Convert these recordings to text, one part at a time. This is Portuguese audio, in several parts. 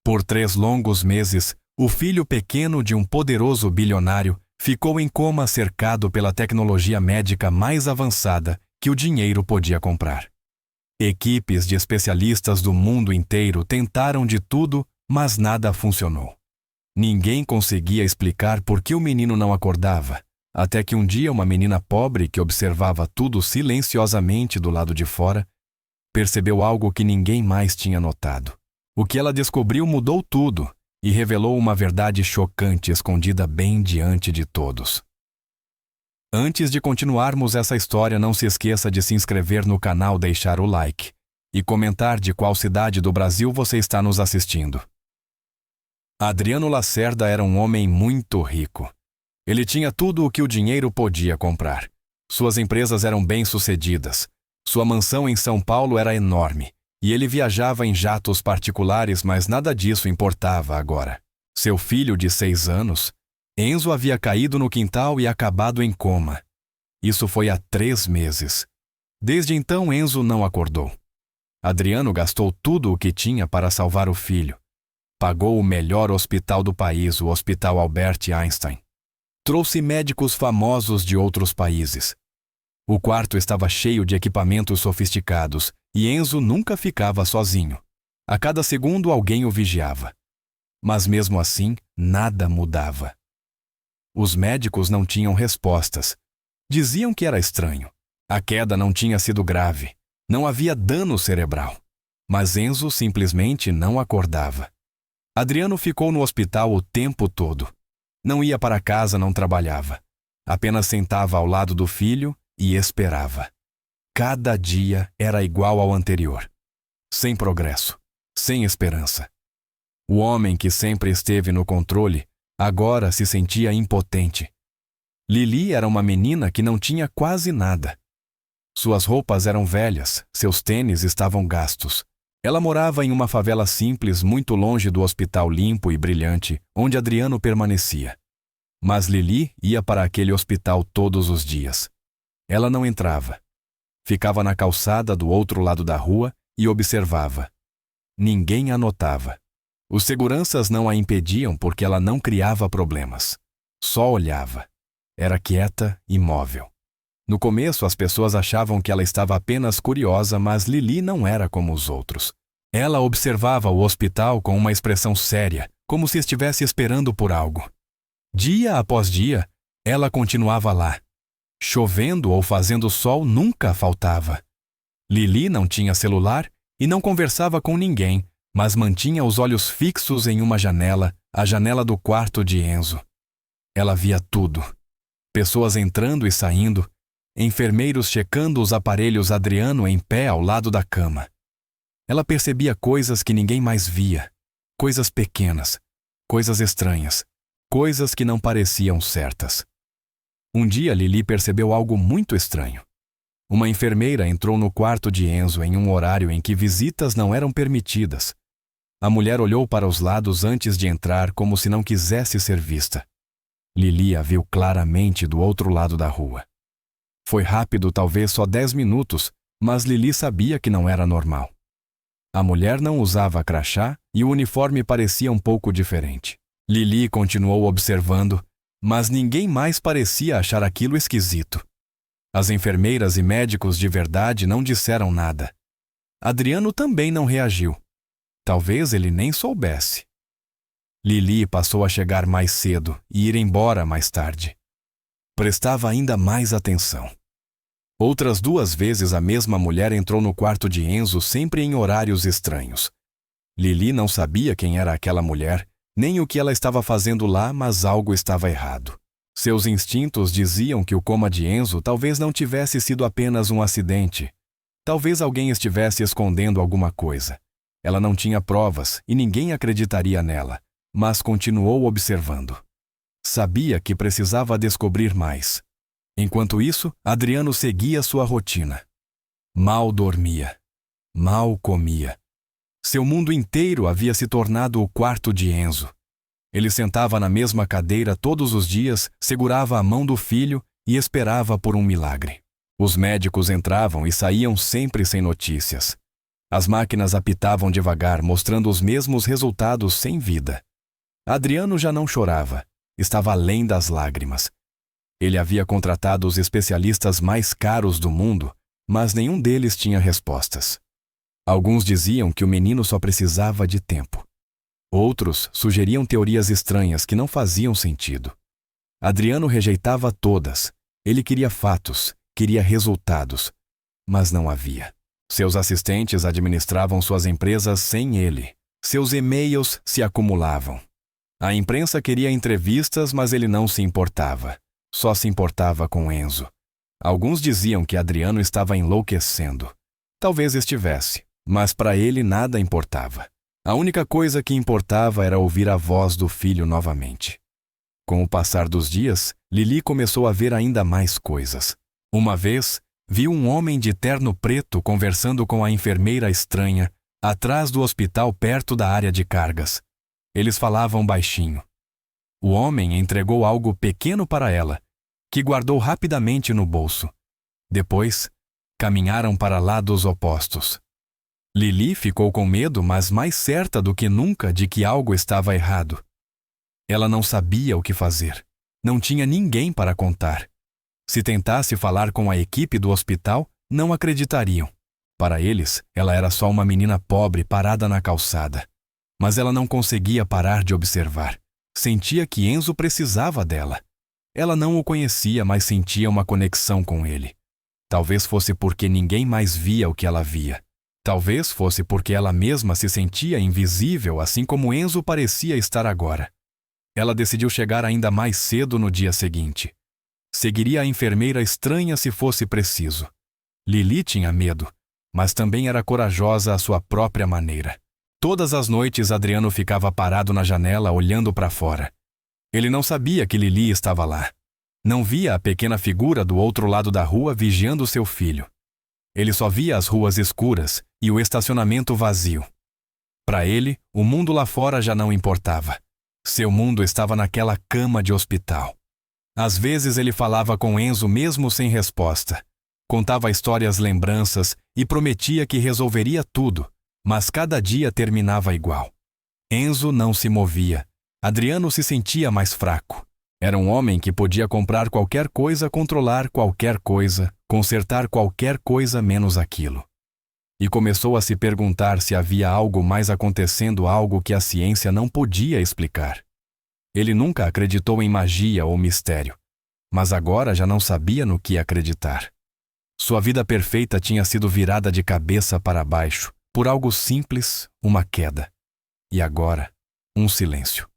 Por 3 longos meses, o filho pequeno de um poderoso bilionário ficou em coma cercado pela tecnologia médica mais avançada que o dinheiro podia comprar. Equipes de especialistas do mundo inteiro tentaram de tudo, mas nada funcionou. Ninguém conseguia explicar por que o menino não acordava, até que um dia uma menina pobre que observava tudo silenciosamente do lado de fora percebeu algo que ninguém mais tinha notado. O que ela descobriu mudou tudo e revelou uma verdade chocante escondida bem diante de todos. Antes de continuarmos essa história, não se esqueça de se inscrever no canal, deixar o like e comentar de qual cidade do Brasil você está nos assistindo. Adriano Lacerda era um homem muito rico. Ele tinha tudo o que o dinheiro podia comprar. Suas empresas eram bem-sucedidas. Sua mansão em São Paulo era enorme. E ele viajava em jatos particulares, mas nada disso importava agora. Seu filho de 6 anos, Enzo, havia caído no quintal e acabado em coma. Isso foi há 3 meses. Desde então, Enzo não acordou. Adriano gastou tudo o que tinha para salvar o filho. Pagou o melhor hospital do país, o Hospital Albert Einstein. Trouxe médicos famosos de outros países. O quarto estava cheio de equipamentos sofisticados e Enzo nunca ficava sozinho. A cada segundo alguém o vigiava. Mas mesmo assim, nada mudava. Os médicos não tinham respostas. Diziam que era estranho. A queda não tinha sido grave. Não havia dano cerebral. Mas Enzo simplesmente não acordava. Adriano ficou no hospital o tempo todo. Não ia para casa, não trabalhava. Apenas sentava ao lado do filho e esperava. Cada dia era igual ao anterior. Sem progresso, sem esperança. O homem que sempre esteve no controle, agora se sentia impotente. Lili era uma menina que não tinha quase nada. Suas roupas eram velhas, seus tênis estavam gastos. Ela morava em uma favela simples, muito longe do hospital limpo e brilhante, onde Adriano permanecia. Mas Lili ia para aquele hospital todos os dias. Ela não entrava. Ficava na calçada do outro lado da rua e observava. Ninguém a notava. Os seguranças não a impediam porque ela não criava problemas. Só olhava. Era quieta e imóvel. No começo, as pessoas achavam que ela estava apenas curiosa, mas Lili não era como os outros. Ela observava o hospital com uma expressão séria, como se estivesse esperando por algo. Dia após dia, ela continuava lá. Chovendo ou fazendo sol, nunca faltava. Lili não tinha celular e não conversava com ninguém, mas mantinha os olhos fixos em uma janela, a janela do quarto de Enzo. Ela via tudo. Pessoas entrando e saindo, enfermeiros checando os aparelhos, Adriano em pé ao lado da cama. Ela percebia coisas que ninguém mais via, coisas pequenas, coisas estranhas, coisas que não pareciam certas. Um dia Lili percebeu algo muito estranho. Uma enfermeira entrou no quarto de Enzo em um horário em que visitas não eram permitidas. A mulher olhou para os lados antes de entrar como se não quisesse ser vista. Lili a viu claramente do outro lado da rua. Foi rápido, talvez só 10 minutos, mas Lili sabia que não era normal. A mulher não usava crachá e o uniforme parecia um pouco diferente. Lili continuou observando, mas ninguém mais parecia achar aquilo esquisito. As enfermeiras e médicos de verdade não disseram nada. Adriano também não reagiu. Talvez ele nem soubesse. Lili passou a chegar mais cedo e ir embora mais tarde. Prestava ainda mais atenção. Outras 2 vezes a mesma mulher entrou no quarto de Enzo, sempre em horários estranhos. Lili não sabia quem era aquela mulher, nem o que ela estava fazendo lá, mas algo estava errado. Seus instintos diziam que o coma de Enzo talvez não tivesse sido apenas um acidente. Talvez alguém estivesse escondendo alguma coisa. Ela não tinha provas e ninguém acreditaria nela, mas continuou observando. Sabia que precisava descobrir mais. Enquanto isso, Adriano seguia sua rotina. Mal dormia. Mal comia. Seu mundo inteiro havia se tornado o quarto de Enzo. Ele sentava na mesma cadeira todos os dias, segurava a mão do filho e esperava por um milagre. Os médicos entravam e saíam sempre sem notícias. As máquinas apitavam devagar, mostrando os mesmos resultados sem vida. Adriano já não chorava, estava além das lágrimas. Ele havia contratado os especialistas mais caros do mundo, mas nenhum deles tinha respostas. Alguns diziam que o menino só precisava de tempo. Outros sugeriam teorias estranhas que não faziam sentido. Adriano rejeitava todas. Ele queria fatos, queria resultados, mas não havia. Seus assistentes administravam suas empresas sem ele. Seus e-mails se acumulavam. A imprensa queria entrevistas, mas ele não se importava. Só se importava com Enzo. Alguns diziam que Adriano estava enlouquecendo. Talvez estivesse, mas para ele nada importava. A única coisa que importava era ouvir a voz do filho novamente. Com o passar dos dias, Lili começou a ver ainda mais coisas. Uma vez, viu um homem de terno preto conversando com a enfermeira estranha, atrás do hospital perto da área de cargas. Eles falavam baixinho. O homem entregou algo pequeno para ela, que guardou rapidamente no bolso. Depois, caminharam para lados opostos. Lili ficou com medo, mas mais certa do que nunca de que algo estava errado. Ela não sabia o que fazer. Não tinha ninguém para contar. Se tentasse falar com a equipe do hospital, não acreditariam. Para eles, ela era só uma menina pobre parada na calçada. Mas ela não conseguia parar de observar. Sentia que Enzo precisava dela. Ela não o conhecia, mas sentia uma conexão com ele. Talvez fosse porque ninguém mais via o que ela via. Talvez fosse porque ela mesma se sentia invisível, assim como Enzo parecia estar agora. Ela decidiu chegar ainda mais cedo no dia seguinte. Seguiria a enfermeira estranha se fosse preciso. Lili tinha medo, mas também era corajosa à sua própria maneira. Todas as noites Adriano ficava parado na janela olhando para fora. Ele não sabia que Lili estava lá. Não via a pequena figura do outro lado da rua vigiando seu filho. Ele só via as ruas escuras e o estacionamento vazio. Para ele, o mundo lá fora já não importava. Seu mundo estava naquela cama de hospital. Às vezes ele falava com Enzo mesmo sem resposta. Contava histórias, lembranças e prometia que resolveria tudo, mas cada dia terminava igual. Enzo não se movia. Adriano se sentia mais fraco. Era um homem que podia comprar qualquer coisa, controlar qualquer coisa, consertar qualquer coisa menos aquilo. E começou a se perguntar se havia algo mais acontecendo, algo que a ciência não podia explicar. Ele nunca acreditou em magia ou mistério, mas agora já não sabia no que acreditar. Sua vida perfeita tinha sido virada de cabeça para baixo, por algo simples, uma queda. E agora, um silêncio.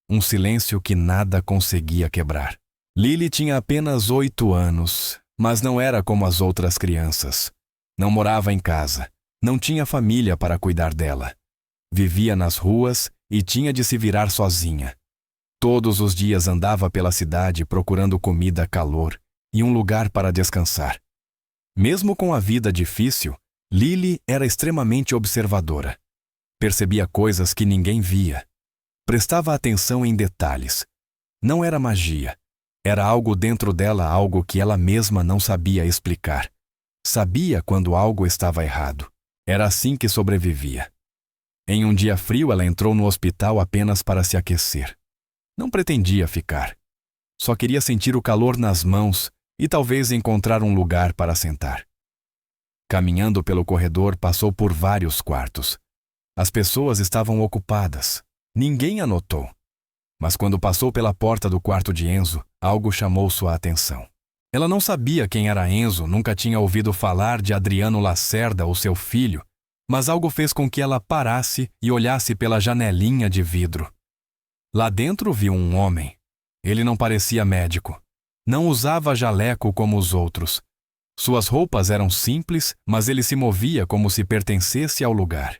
Um silêncio que nada conseguia quebrar. Lili tinha apenas 8 anos, mas não era como as outras crianças. Não morava em casa, não tinha família para cuidar dela. Vivia nas ruas e tinha de se virar sozinha. Todos os dias andava pela cidade procurando comida, calor e um lugar para descansar. Mesmo com a vida difícil, Lili era extremamente observadora. Percebia coisas que ninguém via. Prestava atenção em detalhes. Não era magia. Era algo dentro dela, algo que ela mesma não sabia explicar. Sabia quando algo estava errado. Era assim que sobrevivia. Em um dia frio, ela entrou no hospital apenas para se aquecer. Não pretendia ficar. Só queria sentir o calor nas mãos e talvez encontrar um lugar para sentar. Caminhando pelo corredor, passou por vários quartos. As pessoas estavam ocupadas. Ninguém a notou. Mas quando passou pela porta do quarto de Enzo, algo chamou sua atenção. Ela não sabia quem era Enzo, nunca tinha ouvido falar de Adriano Lacerda ou seu filho, mas algo fez com que ela parasse e olhasse pela janelinha de vidro. Lá dentro viu um homem. Ele não parecia médico. Não usava jaleco como os outros. Suas roupas eram simples, mas ele se movia como se pertencesse ao lugar.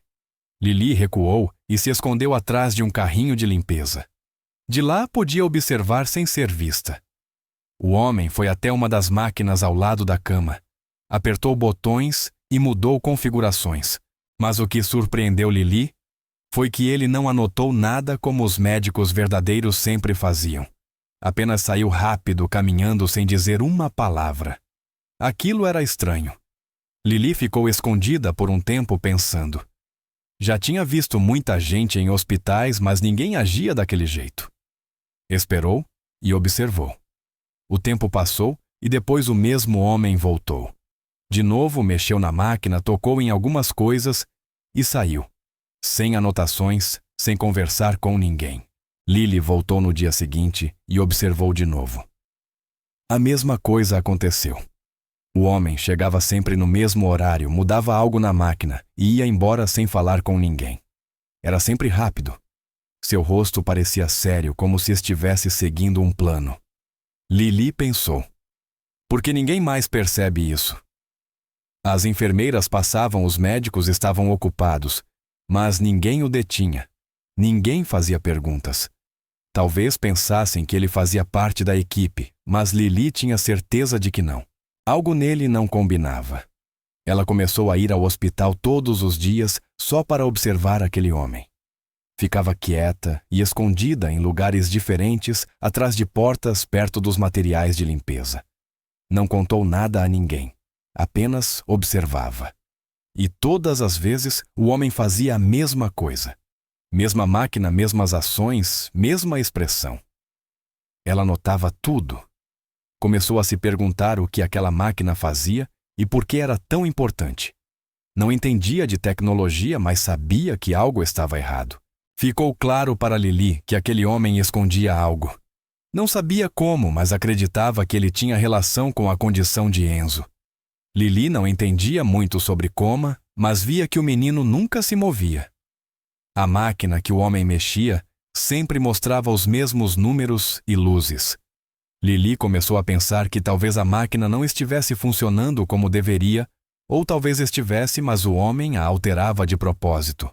Lili recuou e se escondeu atrás de um carrinho de limpeza. De lá podia observar sem ser vista. O homem foi até uma das máquinas ao lado da cama. Apertou botões e mudou configurações. Mas o que surpreendeu Lili foi que ele não anotou nada como os médicos verdadeiros sempre faziam. Apenas saiu rápido, caminhando sem dizer uma palavra. Aquilo era estranho. Lili ficou escondida por um tempo pensando. Já tinha visto muita gente em hospitais, mas ninguém agia daquele jeito. Esperou e observou. O tempo passou e depois o mesmo homem voltou. De novo mexeu na máquina, tocou em algumas coisas e saiu. Sem anotações, sem conversar com ninguém. Lili voltou no dia seguinte e observou de novo. A mesma coisa aconteceu. O homem chegava sempre no mesmo horário, mudava algo na máquina e ia embora sem falar com ninguém. Era sempre rápido. Seu rosto parecia sério, como se estivesse seguindo um plano. Lili pensou: por que ninguém mais percebe isso? As enfermeiras passavam, os médicos estavam ocupados, mas ninguém o detinha. Ninguém fazia perguntas. Talvez pensassem que ele fazia parte da equipe, mas Lili tinha certeza de que não. Algo nele não combinava. Ela começou a ir ao hospital todos os dias só para observar aquele homem. Ficava quieta e escondida em lugares diferentes, atrás de portas perto dos materiais de limpeza. Não contou nada a ninguém, apenas observava. E todas as vezes o homem fazia a mesma coisa. Mesma máquina, mesmas ações, mesma expressão. Ela notava tudo. Começou a se perguntar o que aquela máquina fazia e por que era tão importante. Não entendia de tecnologia, mas sabia que algo estava errado. Ficou claro para Lili que aquele homem escondia algo. Não sabia como, mas acreditava que ele tinha relação com a condição de Enzo. Lili não entendia muito sobre coma, mas via que o menino nunca se movia. A máquina que o homem mexia sempre mostrava os mesmos números e luzes. Lili começou a pensar que talvez a máquina não estivesse funcionando como deveria, ou talvez estivesse, mas o homem a alterava de propósito.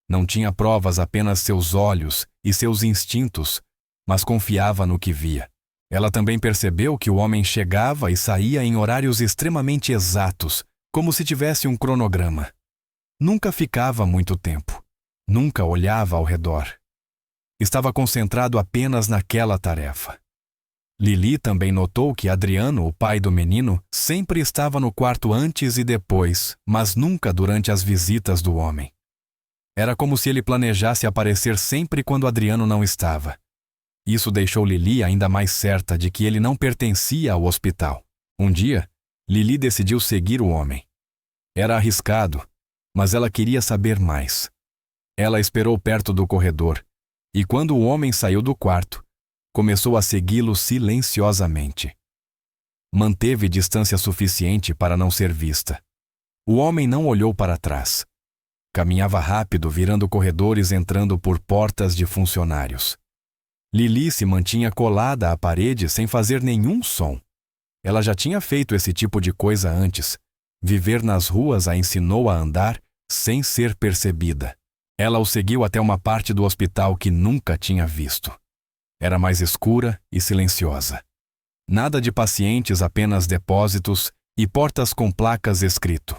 Não tinha provas, apenas seus olhos e seus instintos, mas confiava no que via. Ela também percebeu que o homem chegava e saía em horários extremamente exatos, como se tivesse um cronograma. Nunca ficava muito tempo. Nunca olhava ao redor. Estava concentrado apenas naquela tarefa. Lili também notou que Adriano, o pai do menino, sempre estava no quarto antes e depois, mas nunca durante as visitas do homem. Era como se ele planejasse aparecer sempre quando Adriano não estava. Isso deixou Lili ainda mais certa de que ele não pertencia ao hospital. Um dia, Lili decidiu seguir o homem. Era arriscado, mas ela queria saber mais. Ela esperou perto do corredor, e quando o homem saiu do quarto, começou a segui-lo silenciosamente. Manteve distância suficiente para não ser vista. O homem não olhou para trás. Caminhava rápido, virando corredores, entrando por portas de funcionários. Lili se mantinha colada à parede sem fazer nenhum som. Ela já tinha feito esse tipo de coisa antes. Viver nas ruas a ensinou a andar sem ser percebida. Ela o seguiu até uma parte do hospital que nunca tinha visto. Era mais escura e silenciosa. Nada de pacientes, apenas depósitos e portas com placas escrito: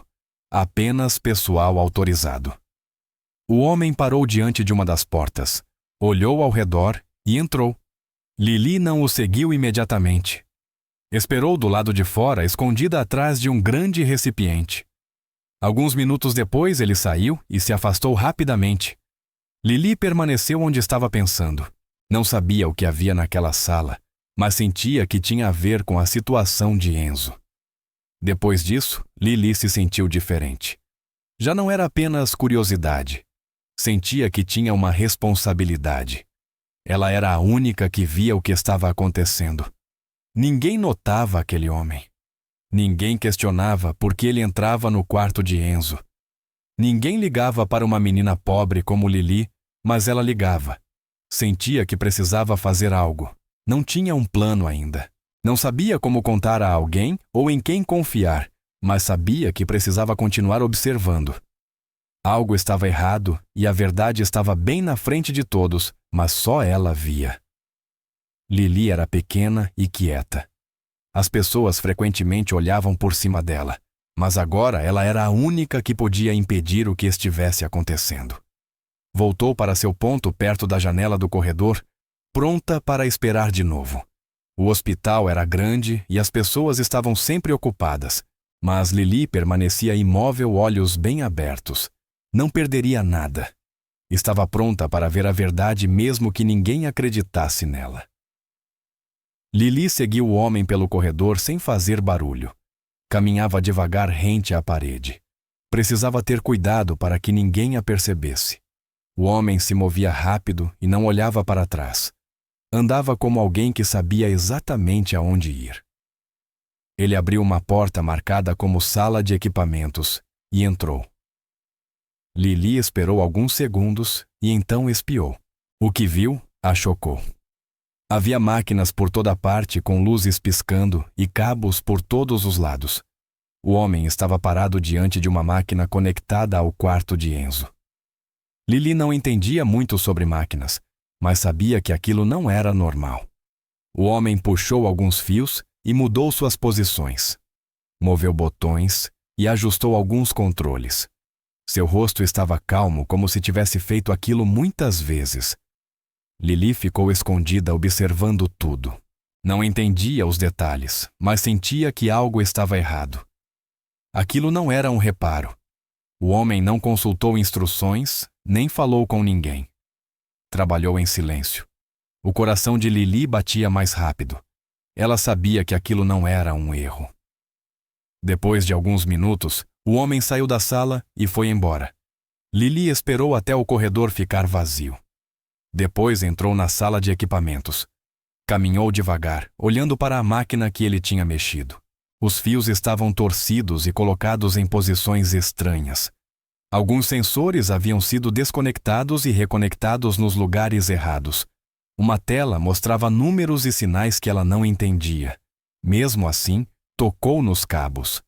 apenas pessoal autorizado. O homem parou diante de uma das portas, olhou ao redor e entrou. Lili não o seguiu imediatamente. Esperou do lado de fora, escondida atrás de um grande recipiente. Alguns minutos depois ele saiu e se afastou rapidamente. Lili permaneceu onde estava pensando. Não sabia o que havia naquela sala, mas sentia que tinha a ver com a situação de Enzo. Depois disso, Lili se sentiu diferente. Já não era apenas curiosidade. Sentia que tinha uma responsabilidade. Ela era a única que via o que estava acontecendo. Ninguém notava aquele homem. Ninguém questionava por que ele entrava no quarto de Enzo. Ninguém ligava para uma menina pobre como Lili, mas ela ligava. Sentia que precisava fazer algo. Não tinha um plano ainda. Não sabia como contar a alguém ou em quem confiar, mas sabia que precisava continuar observando. Algo estava errado e a verdade estava bem na frente de todos, mas só ela via. Lili era pequena e quieta. As pessoas frequentemente olhavam por cima dela, mas agora ela era a única que podia impedir o que estivesse acontecendo. Voltou para seu ponto perto da janela do corredor, pronta para esperar de novo. O hospital era grande e as pessoas estavam sempre ocupadas, Mas Lili permanecia imóvel, olhos bem abertos. Não perderia nada. Estava pronta para ver a verdade mesmo que ninguém acreditasse nela. Lili seguiu o homem pelo corredor sem fazer barulho. Caminhava devagar rente à parede. Precisava ter cuidado para que ninguém a percebesse. O homem se movia rápido e não olhava para trás. Andava como alguém que sabia exatamente aonde ir. Ele abriu uma porta marcada como sala de equipamentos e entrou. Lili esperou alguns segundos e então espiou. O que viu a chocou. Havia máquinas por toda parte com luzes piscando e cabos por todos os lados. O homem estava parado diante de uma máquina conectada ao quarto de Enzo. Lili não entendia muito sobre máquinas, mas sabia que aquilo não era normal. O homem puxou alguns fios e mudou suas posições. Moveu botões e ajustou alguns controles. Seu rosto estava calmo, como se tivesse feito aquilo muitas vezes. Lili ficou escondida observando tudo. Não entendia os detalhes, mas sentia que algo estava errado. Aquilo não era um reparo. O homem não consultou instruções, nem falou com ninguém. Trabalhou em silêncio. O coração de Lili batia mais rápido. Ela sabia que aquilo não era um erro. Depois de alguns minutos, o homem saiu da sala e foi embora. Lili esperou até o corredor ficar vazio. Depois entrou na sala de equipamentos. Caminhou devagar, olhando para a máquina que ele tinha mexido. Os fios estavam torcidos e colocados em posições estranhas. Alguns sensores haviam sido desconectados e reconectados nos lugares errados. Uma tela mostrava números e sinais que ela não entendia. Mesmo assim, tocou nos cabos.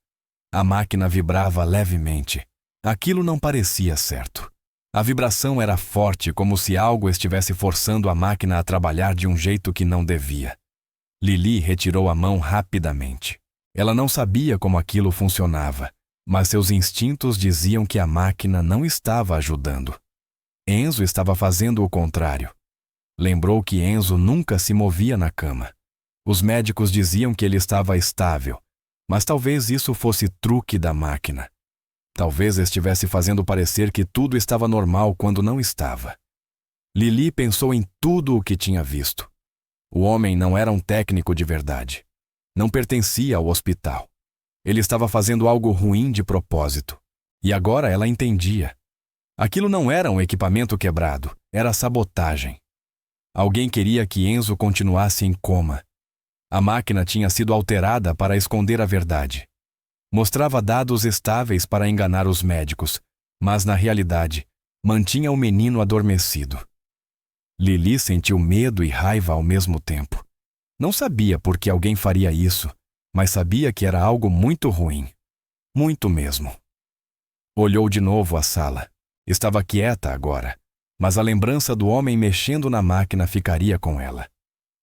A máquina vibrava levemente. Aquilo não parecia certo. A vibração era forte, como se algo estivesse forçando a máquina a trabalhar de um jeito que não devia. Lili retirou a mão rapidamente. Ela não sabia como aquilo funcionava, mas seus instintos diziam que a máquina não estava ajudando. Enzo estava fazendo o contrário. Lembrou que Enzo nunca se movia na cama. Os médicos diziam que ele estava estável, mas talvez isso fosse truque da máquina. Talvez estivesse fazendo parecer que tudo estava normal quando não estava. Lili pensou em tudo o que tinha visto. O homem não era um técnico de verdade. Não pertencia ao hospital. Ele estava fazendo algo ruim de propósito. E agora ela entendia. Aquilo não era um equipamento quebrado, era sabotagem. Alguém queria que Enzo continuasse em coma. A máquina tinha sido alterada para esconder a verdade. Mostrava dados estáveis para enganar os médicos, mas na realidade, mantinha o menino adormecido. Lili sentiu medo e raiva ao mesmo tempo. Não sabia por que alguém faria isso, mas sabia que era algo muito ruim. Muito mesmo. Olhou de novo a sala. Estava quieta agora, mas a lembrança do homem mexendo na máquina ficaria com ela.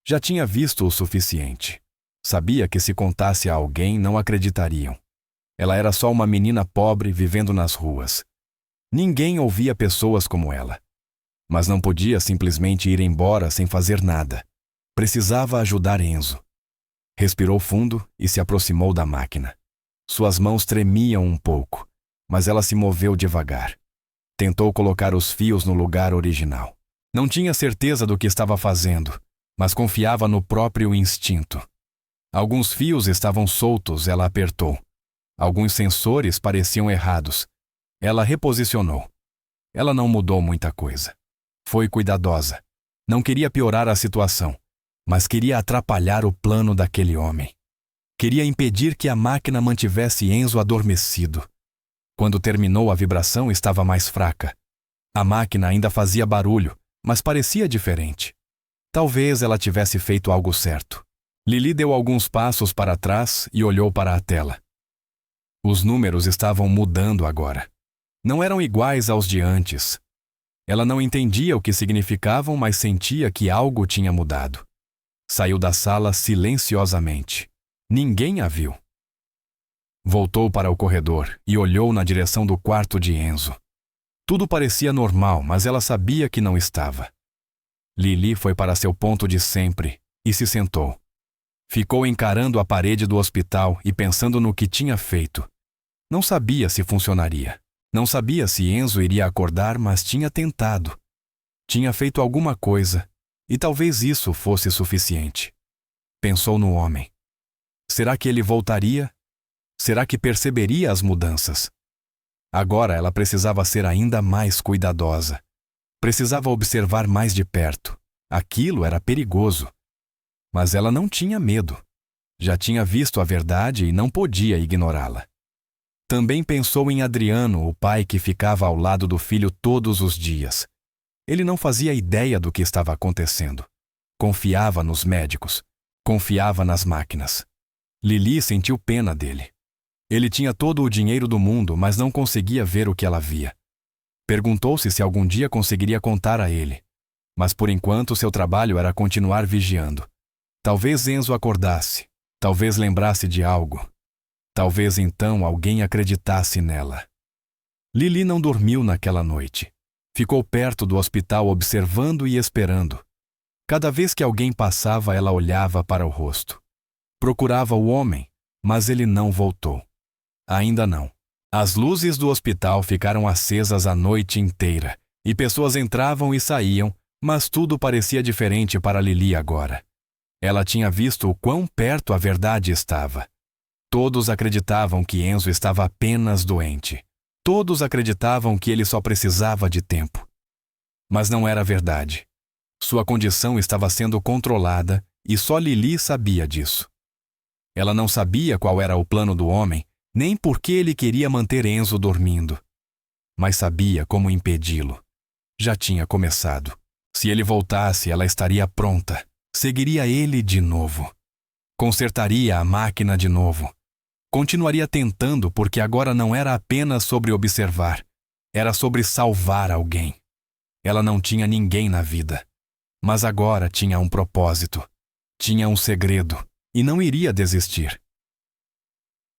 Já tinha visto o suficiente. Sabia que se contasse a alguém, não acreditariam. Ela era só uma menina pobre vivendo nas ruas. Ninguém ouvia pessoas como ela. Mas não podia simplesmente ir embora sem fazer nada. Precisava ajudar Enzo. Respirou fundo e se aproximou da máquina. Suas mãos tremiam um pouco, mas ela se moveu devagar. Tentou colocar os fios no lugar original. Não tinha certeza do que estava fazendo, mas confiava no próprio instinto. Alguns fios estavam soltos, ela apertou. Alguns sensores pareciam errados. Ela reposicionou. Ela não mudou muita coisa. Foi cuidadosa. Não queria piorar a situação, mas queria atrapalhar o plano daquele homem. Queria impedir que a máquina mantivesse Enzo adormecido. Quando terminou, a vibração estava mais fraca. A máquina ainda fazia barulho, mas parecia diferente. Talvez ela tivesse feito algo certo. Lili deu alguns passos para trás e olhou para a tela. Os números estavam mudando agora. Não eram iguais aos de antes. Ela não entendia o que significavam, mas sentia que algo tinha mudado. Saiu da sala silenciosamente. Ninguém a viu. Voltou para o corredor e olhou na direção do quarto de Enzo. Tudo parecia normal, mas ela sabia que não estava. Lili foi para seu ponto de sempre e se sentou. Ficou encarando a parede do hospital e pensando no que tinha feito. Não sabia se funcionaria. Não sabia se Enzo iria acordar, mas tinha tentado. Tinha feito alguma coisa, e talvez isso fosse suficiente. Pensou no homem. Será que ele voltaria? Será que perceberia as mudanças? Agora ela precisava ser ainda mais cuidadosa. Precisava observar mais de perto. Aquilo era perigoso. Mas ela não tinha medo. Já tinha visto a verdade e não podia ignorá-la. Também pensou em Adriano, o pai que ficava ao lado do filho todos os dias. Ele não fazia ideia do que estava acontecendo. Confiava nos médicos. Confiava nas máquinas. Lili sentiu pena dele. Ele tinha todo o dinheiro do mundo, mas não conseguia ver o que ela via. Perguntou-se se algum dia conseguiria contar a ele. Mas por enquanto seu trabalho era continuar vigiando. Talvez Enzo acordasse. Talvez lembrasse de algo. Talvez então alguém acreditasse nela. Lili não dormiu naquela noite. Ficou perto do hospital observando e esperando. Cada vez que alguém passava, ela olhava para o rosto. Procurava o homem, mas ele não voltou. Ainda não. As luzes do hospital ficaram acesas a noite inteira, e pessoas entravam e saíam, mas tudo parecia diferente para Lili agora. Ela tinha visto o quão perto a verdade estava. Todos acreditavam que Enzo estava apenas doente. Todos acreditavam que ele só precisava de tempo. Mas não era verdade. Sua condição estava sendo controlada e só Lili sabia disso. Ela não sabia qual era o plano do homem, nem por que ele queria manter Enzo dormindo. Mas sabia como impedi-lo. Já tinha começado. Se ele voltasse, ela estaria pronta. Seguiria ele de novo. Consertaria a máquina de novo. Continuaria tentando porque agora não era apenas sobre observar. Era sobre salvar alguém. Ela não tinha ninguém na vida. Mas agora tinha um propósito. Tinha um segredo. E não iria desistir.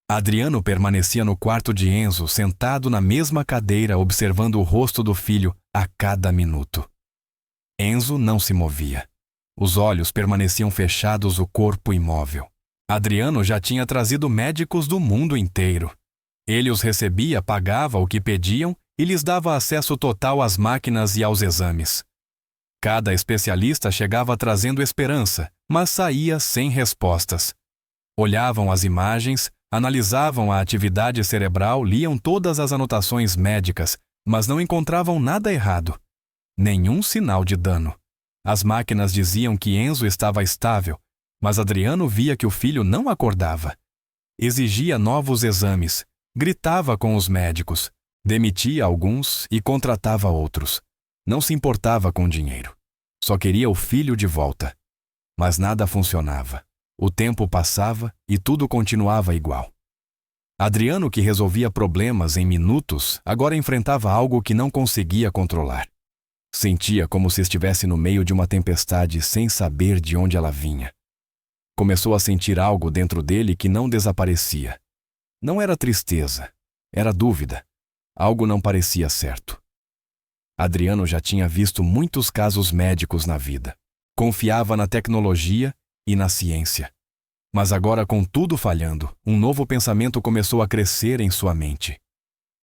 Adriano permanecia no quarto de Enzo, sentado na mesma cadeira, observando o rosto do filho a cada minuto. Enzo não se movia. Os olhos permaneciam fechados, o corpo imóvel. Adriano já tinha trazido médicos do mundo inteiro. Ele os recebia, pagava o que pediam e lhes dava acesso total às máquinas e aos exames. Cada especialista chegava trazendo esperança, mas saía sem respostas. Olhavam as imagens, analisavam a atividade cerebral, liam todas as anotações médicas, mas não encontravam nada errado. Nenhum sinal de dano. As máquinas diziam que Enzo estava estável, mas Adriano via que o filho não acordava. Exigia novos exames, gritava com os médicos, demitia alguns e contratava outros. Não se importava com dinheiro. Só queria o filho de volta. Mas nada funcionava. O tempo passava e tudo continuava igual. Adriano, que resolvia problemas em minutos, agora enfrentava algo que não conseguia controlar. Sentia como se estivesse no meio de uma tempestade sem saber de onde ela vinha. Começou a sentir algo dentro dele que não desaparecia. Não era tristeza, era dúvida. Algo não parecia certo. Adriano já tinha visto muitos casos médicos na vida. Confiava na tecnologia e na ciência. Mas agora, com tudo falhando, um novo pensamento começou a crescer em sua mente.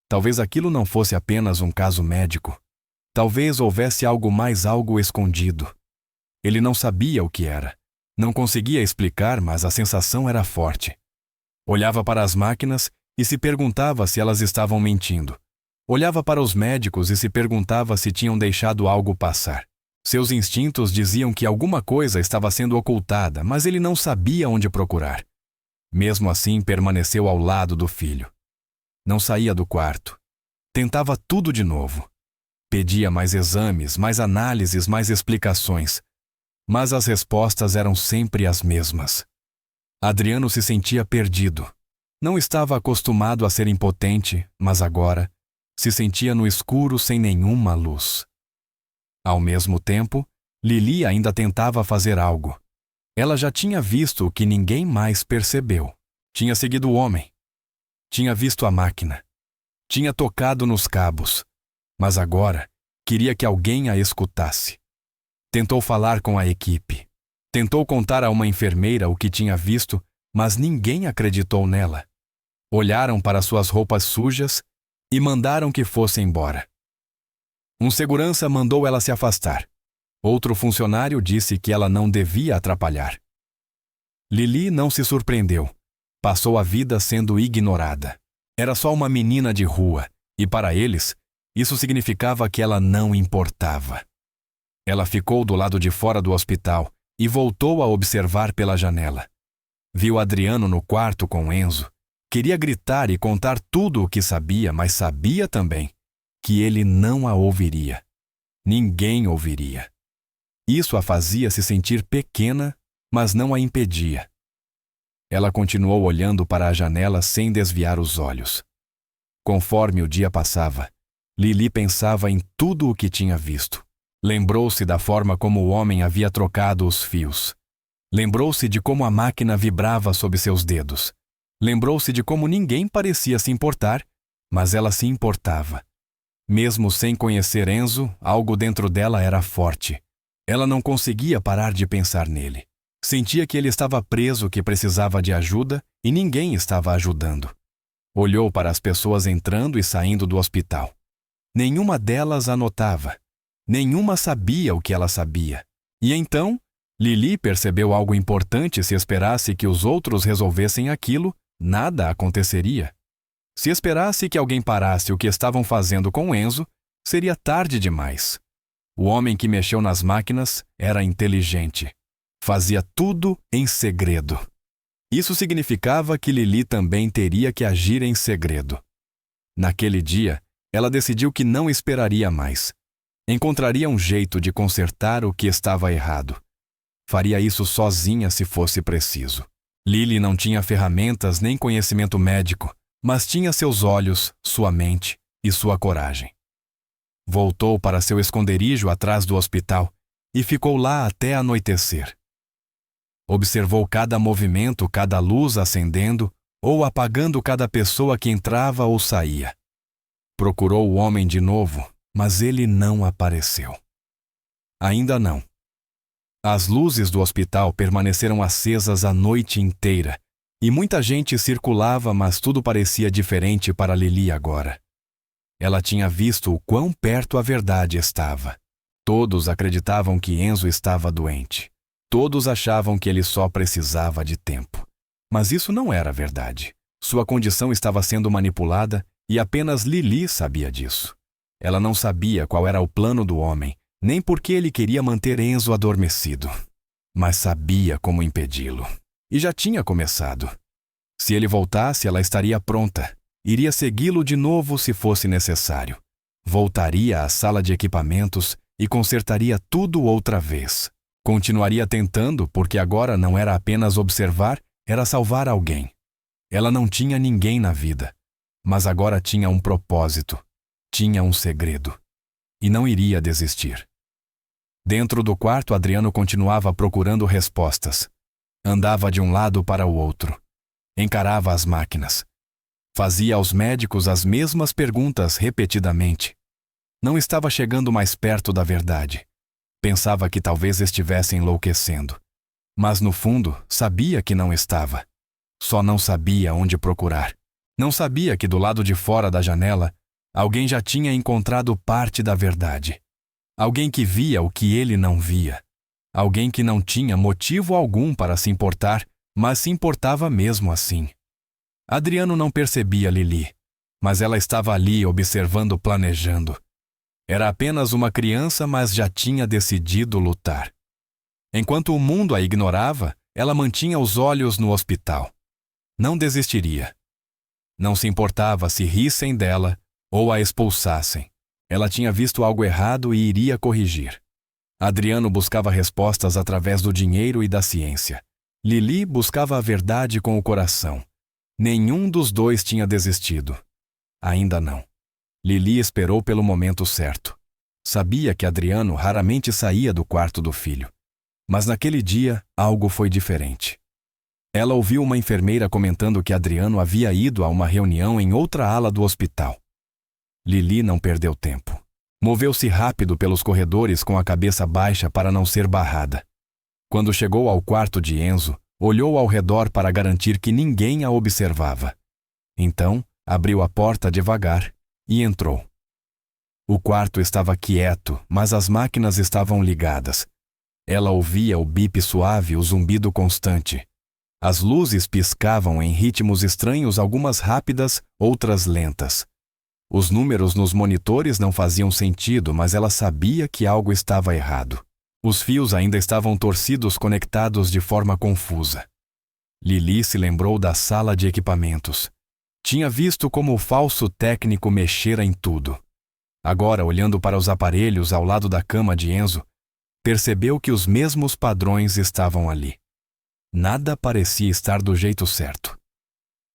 Talvez aquilo não fosse apenas um caso médico. Talvez houvesse algo escondido. Ele não sabia o que era. Não conseguia explicar, mas a sensação era forte. Olhava para as máquinas e se perguntava se elas estavam mentindo. Olhava para os médicos e se perguntava se tinham deixado algo passar. Seus instintos diziam que alguma coisa estava sendo ocultada, mas ele não sabia onde procurar. Mesmo assim, permaneceu ao lado do filho. Não saía do quarto. Tentava tudo de novo. Pedia mais exames, mais análises, mais explicações. Mas as respostas eram sempre as mesmas. Adriano se sentia perdido. Não estava acostumado a ser impotente, mas agora se sentia no escuro sem nenhuma luz. Ao mesmo tempo, Lili ainda tentava fazer algo. Ela já tinha visto o que ninguém mais percebeu. Tinha seguido o homem. Tinha visto a máquina. Tinha tocado nos cabos. Mas agora, queria que alguém a escutasse. Tentou falar com a equipe. Tentou contar a uma enfermeira o que tinha visto, mas ninguém acreditou nela. Olharam para suas roupas sujas e mandaram que fosse embora. Um segurança mandou ela se afastar. Outro funcionário disse que ela não devia atrapalhar. Lili não se surpreendeu. Passou a vida sendo ignorada. Era só uma menina de rua, e para eles, isso significava que ela não importava. Ela ficou do lado de fora do hospital e voltou a observar pela janela. Viu Adriano no quarto com Enzo. Queria gritar e contar tudo o que sabia, mas sabia também que ele não a ouviria. Ninguém ouviria. Isso a fazia se sentir pequena, mas não a impedia. Ela continuou olhando para a janela sem desviar os olhos. Conforme o dia passava, Lili pensava em tudo o que tinha visto. Lembrou-se da forma como o homem havia trocado os fios. Lembrou-se de como a máquina vibrava sob seus dedos. Lembrou-se de como ninguém parecia se importar, mas ela se importava. Mesmo sem conhecer Enzo, algo dentro dela era forte. Ela não conseguia parar de pensar nele. Sentia que ele estava preso, que precisava de ajuda e ninguém estava ajudando. Olhou para as pessoas entrando e saindo do hospital. Nenhuma delas a notava. Nenhuma sabia o que ela sabia. E então, Lili percebeu algo importante. Se esperasse que os outros resolvessem aquilo, nada aconteceria. Se esperasse que alguém parasse o que estavam fazendo com Enzo, seria tarde demais. O homem que mexeu nas máquinas era inteligente. Fazia tudo em segredo. Isso significava que Lili também teria que agir em segredo. Naquele dia, ela decidiu que não esperaria mais. Encontraria um jeito de consertar o que estava errado. Faria isso sozinha se fosse preciso. Lili não tinha ferramentas nem conhecimento médico, mas tinha seus olhos, sua mente e sua coragem. Voltou para seu esconderijo atrás do hospital e ficou lá até anoitecer. Observou cada movimento, cada luz acendendo ou apagando cada pessoa que entrava ou saía. Procurou o homem de novo, mas ele não apareceu. Ainda não. As luzes do hospital permaneceram acesas a noite inteira, e muita gente circulava, mas tudo parecia diferente para Lili agora. Ela tinha visto o quão perto a verdade estava. Todos acreditavam que Enzo estava doente. Todos achavam que ele só precisava de tempo. Mas isso não era verdade. Sua condição estava sendo manipulada e apenas Lili sabia disso. Ela não sabia qual era o plano do homem, nem por que ele queria manter Enzo adormecido. Mas sabia como impedi-lo. E já tinha começado. Se ele voltasse, ela estaria pronta. Iria segui-lo de novo se fosse necessário. Voltaria à sala de equipamentos e consertaria tudo outra vez. Continuaria tentando, porque agora não era apenas observar, era salvar alguém. Ela não tinha ninguém na vida, mas agora tinha um propósito, tinha um segredo, e não iria desistir. Dentro do quarto, Adriano continuava procurando respostas. Andava de um lado para o outro. Encarava as máquinas. Fazia aos médicos as mesmas perguntas repetidamente. Não estava chegando mais perto da verdade. Pensava que talvez estivesse enlouquecendo. Mas no fundo, sabia que não estava. Só não sabia onde procurar. Não sabia que do lado de fora da janela, alguém já tinha encontrado parte da verdade. Alguém que via o que ele não via. Alguém que não tinha motivo algum para se importar, mas se importava mesmo assim. Adriano não percebia Lili, mas ela estava ali observando, planejando. Era apenas uma criança, mas já tinha decidido lutar. Enquanto o mundo a ignorava, ela mantinha os olhos no hospital. Não desistiria. Não se importava se rissem dela ou a expulsassem. Ela tinha visto algo errado e iria corrigir. Adriano buscava respostas através do dinheiro e da ciência. Lili buscava a verdade com o coração. Nenhum dos dois tinha desistido. Ainda não. Lili esperou pelo momento certo. Sabia que Adriano raramente saía do quarto do filho. Mas naquele dia, algo foi diferente. Ela ouviu uma enfermeira comentando que Adriano havia ido a uma reunião em outra ala do hospital. Lili não perdeu tempo. Moveu-se rápido pelos corredores com a cabeça baixa para não ser barrada. Quando chegou ao quarto de Enzo, olhou ao redor para garantir que ninguém a observava. Então, abriu a porta devagar e entrou. O quarto estava quieto, mas as máquinas estavam ligadas. Ela ouvia o bip suave, o zumbido constante. As luzes piscavam em ritmos estranhos, algumas rápidas, outras lentas. Os números nos monitores não faziam sentido, mas ela sabia que algo estava errado. Os fios ainda estavam torcidos, conectados de forma confusa. Lili se lembrou da sala de equipamentos. Tinha visto como o falso técnico mexera em tudo. Agora, olhando para os aparelhos ao lado da cama de Enzo, percebeu que os mesmos padrões estavam ali. Nada parecia estar do jeito certo.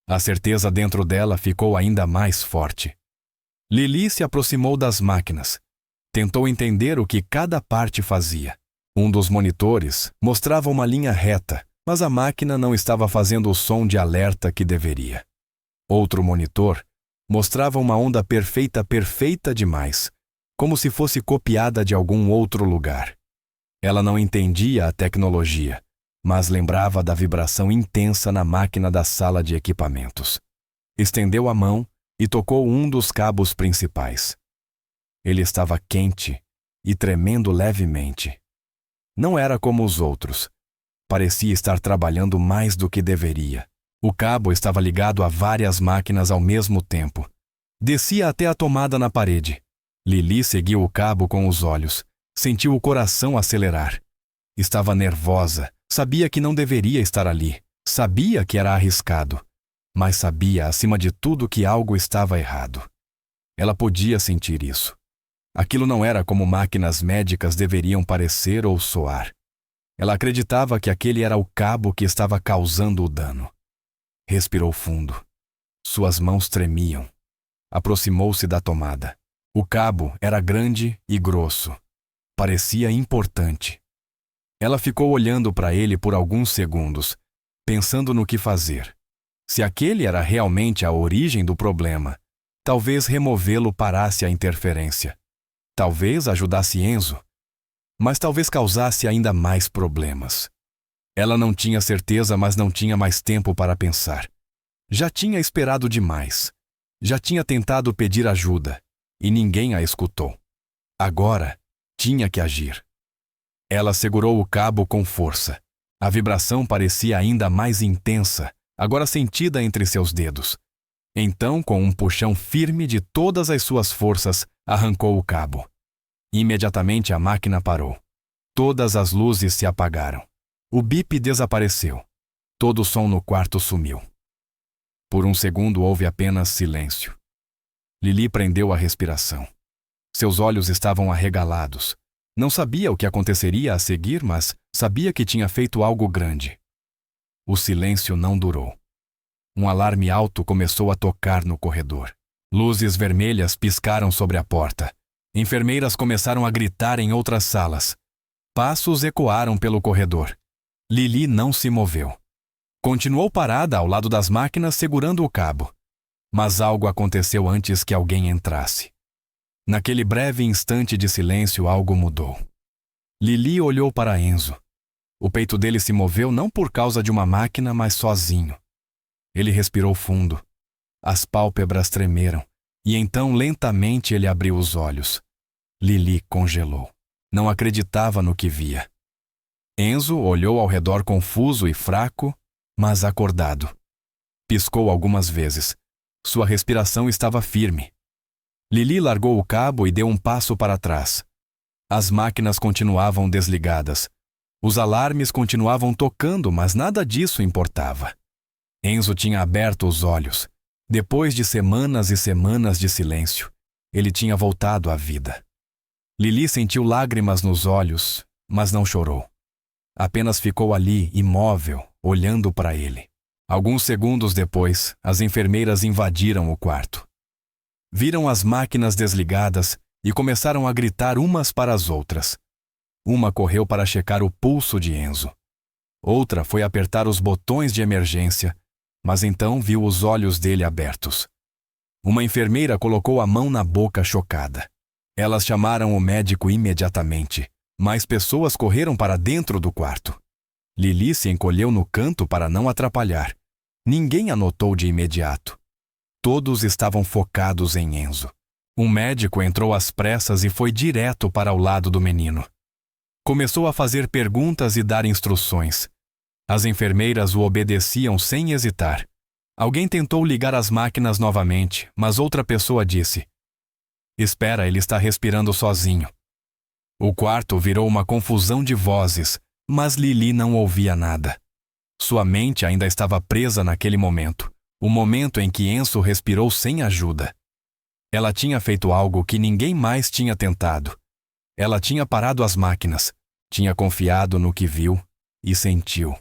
A certeza dentro dela ficou ainda mais forte. Lili se aproximou das máquinas. Tentou entender o que cada parte fazia. Um dos monitores mostrava uma linha reta, mas a máquina não estava fazendo o som de alerta que deveria. Outro monitor mostrava uma onda perfeita demais, como se fosse copiada de algum outro lugar. Ela não entendia a tecnologia, mas lembrava da vibração intensa na máquina da sala de equipamentos. Estendeu a mão e tocou um dos cabos principais. Ele estava quente e tremendo levemente. Não era como os outros. Parecia estar trabalhando mais do que deveria. O cabo estava ligado a várias máquinas ao mesmo tempo. Descia até a tomada na parede. Lili seguiu o cabo com os olhos. Sentiu o coração acelerar. Estava nervosa. Sabia que não deveria estar ali. Sabia que era arriscado. Mas sabia, acima de tudo, que algo estava errado. Ela podia sentir isso. Aquilo não era como máquinas médicas deveriam parecer ou soar. Ela acreditava que aquele era o cabo que estava causando o dano. Respirou fundo. Suas mãos tremiam. Aproximou-se da tomada. O cabo era grande e grosso. Parecia importante. Ela ficou olhando para ele por alguns segundos, pensando no que fazer. Se aquele era realmente a origem do problema, talvez removê-lo parasse a interferência. Talvez ajudasse Enzo, mas talvez causasse ainda mais problemas. Ela não tinha certeza, mas não tinha mais tempo para pensar. Já tinha esperado demais. Já tinha tentado pedir ajuda, e ninguém a escutou. Agora, tinha que agir. Ela segurou o cabo com força. A vibração parecia ainda mais intensa, agora sentida entre seus dedos. Então, com um puxão firme de todas as suas forças, arrancou o cabo. Imediatamente a máquina parou. Todas as luzes se apagaram. O bip desapareceu. Todo o som no quarto sumiu. Por um segundo houve apenas silêncio. Lili prendeu a respiração. Seus olhos estavam arregalados. Não sabia o que aconteceria a seguir, mas sabia que tinha feito algo grande. O silêncio não durou. Um alarme alto começou a tocar no corredor. Luzes vermelhas piscaram sobre a porta. Enfermeiras começaram a gritar em outras salas. Passos ecoaram pelo corredor. Lili não se moveu. Continuou parada ao lado das máquinas, segurando o cabo. Mas algo aconteceu antes que alguém entrasse. Naquele breve instante de silêncio, algo mudou. Lili olhou para Enzo. O peito dele se moveu não por causa de uma máquina, mas sozinho. Ele respirou fundo. As pálpebras tremeram. E então, lentamente, ele abriu os olhos. Lili congelou. Não acreditava no que via. Enzo olhou ao redor confuso e fraco, mas acordado. Piscou algumas vezes. Sua respiração estava firme. Lili largou o cabo e deu um passo para trás. As máquinas continuavam desligadas. Os alarmes continuavam tocando, mas nada disso importava. Enzo tinha aberto os olhos. Depois de semanas e semanas de silêncio, ele tinha voltado à vida. Lili sentiu lágrimas nos olhos, mas não chorou. Apenas ficou ali, imóvel, olhando para ele. Alguns segundos depois, as enfermeiras invadiram o quarto. Viram as máquinas desligadas e começaram a gritar umas para as outras. Uma correu para checar o pulso de Enzo. Outra foi apertar os botões de emergência, mas então viu os olhos dele abertos. Uma enfermeira colocou a mão na boca chocada. Elas chamaram o médico imediatamente. Mais pessoas correram para dentro do quarto. Lili se encolheu no canto para não atrapalhar. Ninguém a notou de imediato. Todos estavam focados em Enzo. Um médico entrou às pressas e foi direto para o lado do menino. Começou a fazer perguntas e dar instruções. As enfermeiras o obedeciam sem hesitar. Alguém tentou ligar as máquinas novamente, mas outra pessoa disse: "Espera, ele está respirando sozinho." O quarto virou uma confusão de vozes, mas Lili não ouvia nada. Sua mente ainda estava presa naquele momento, o momento em que Enzo respirou sem ajuda. Ela tinha feito algo que ninguém mais tinha tentado. Ela tinha parado as máquinas, tinha confiado no que viu e sentiu.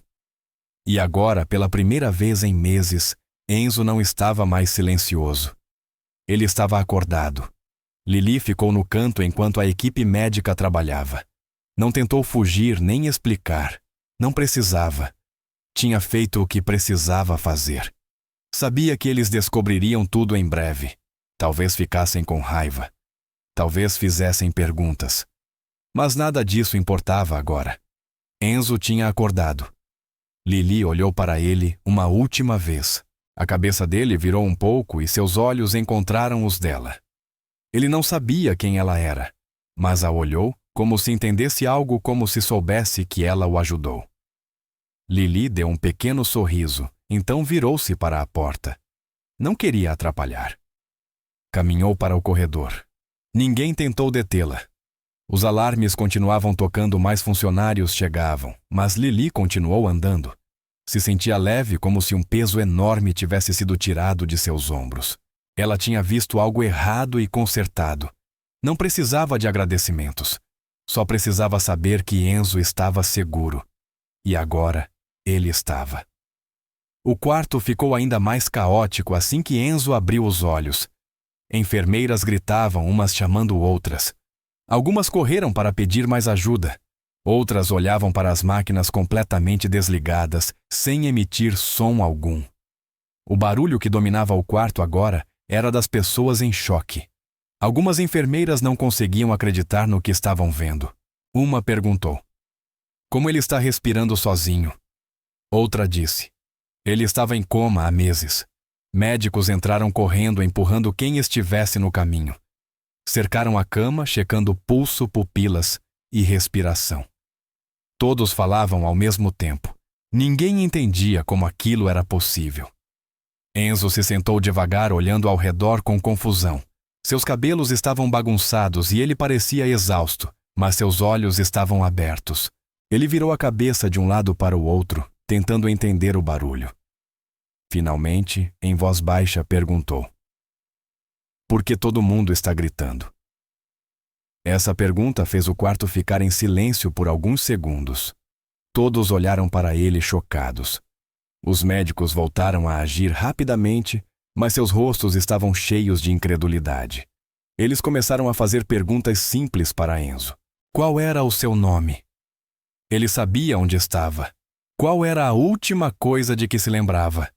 E agora, pela primeira vez em meses, Enzo não estava mais silencioso. Ele estava acordado. Lili ficou no canto enquanto a equipe médica trabalhava. Não tentou fugir nem explicar. Não precisava. Tinha feito o que precisava fazer. Sabia que eles descobririam tudo em breve. Talvez ficassem com raiva. Talvez fizessem perguntas. Mas nada disso importava agora. Enzo tinha acordado. Lili olhou para ele uma última vez. A cabeça dele virou um pouco e seus olhos encontraram os dela. Ele não sabia quem ela era, mas a olhou como se entendesse algo, como se soubesse que ela o ajudou. Lili deu um pequeno sorriso, então virou-se para a porta. Não queria atrapalhar. Caminhou para o corredor. Ninguém tentou detê-la. Os alarmes continuavam tocando, mais funcionários chegavam, mas Lili continuou andando. Se sentia leve, como se um peso enorme tivesse sido tirado de seus ombros. Ela tinha visto algo errado e consertado. Não precisava de agradecimentos. Só precisava saber que Enzo estava seguro. E agora, ele estava. O quarto ficou ainda mais caótico assim que Enzo abriu os olhos. Enfermeiras gritavam, umas chamando outras. Algumas correram para pedir mais ajuda. Outras olhavam para as máquinas completamente desligadas, sem emitir som algum. O barulho que dominava o quarto agora era das pessoas em choque. Algumas enfermeiras não conseguiam acreditar no que estavam vendo. Uma perguntou: "Como ele está respirando sozinho?" Outra disse: "Ele estava em coma há meses." Médicos entraram correndo, empurrando quem estivesse no caminho. Cercaram a cama, checando pulso, pupilas e respiração. Todos falavam ao mesmo tempo. Ninguém entendia como aquilo era possível. Enzo se sentou devagar, olhando ao redor com confusão. Seus cabelos estavam bagunçados e ele parecia exausto, mas seus olhos estavam abertos. Ele virou a cabeça de um lado para o outro, tentando entender o barulho. Finalmente, em voz baixa, perguntou: "Por que todo mundo está gritando?" Essa pergunta fez o quarto ficar em silêncio por alguns segundos. Todos olharam para ele chocados. Os médicos voltaram a agir rapidamente, mas seus rostos estavam cheios de incredulidade. Eles começaram a fazer perguntas simples para Enzo. Qual era o seu nome? Ele sabia onde estava. Qual era a última coisa de que se lembrava?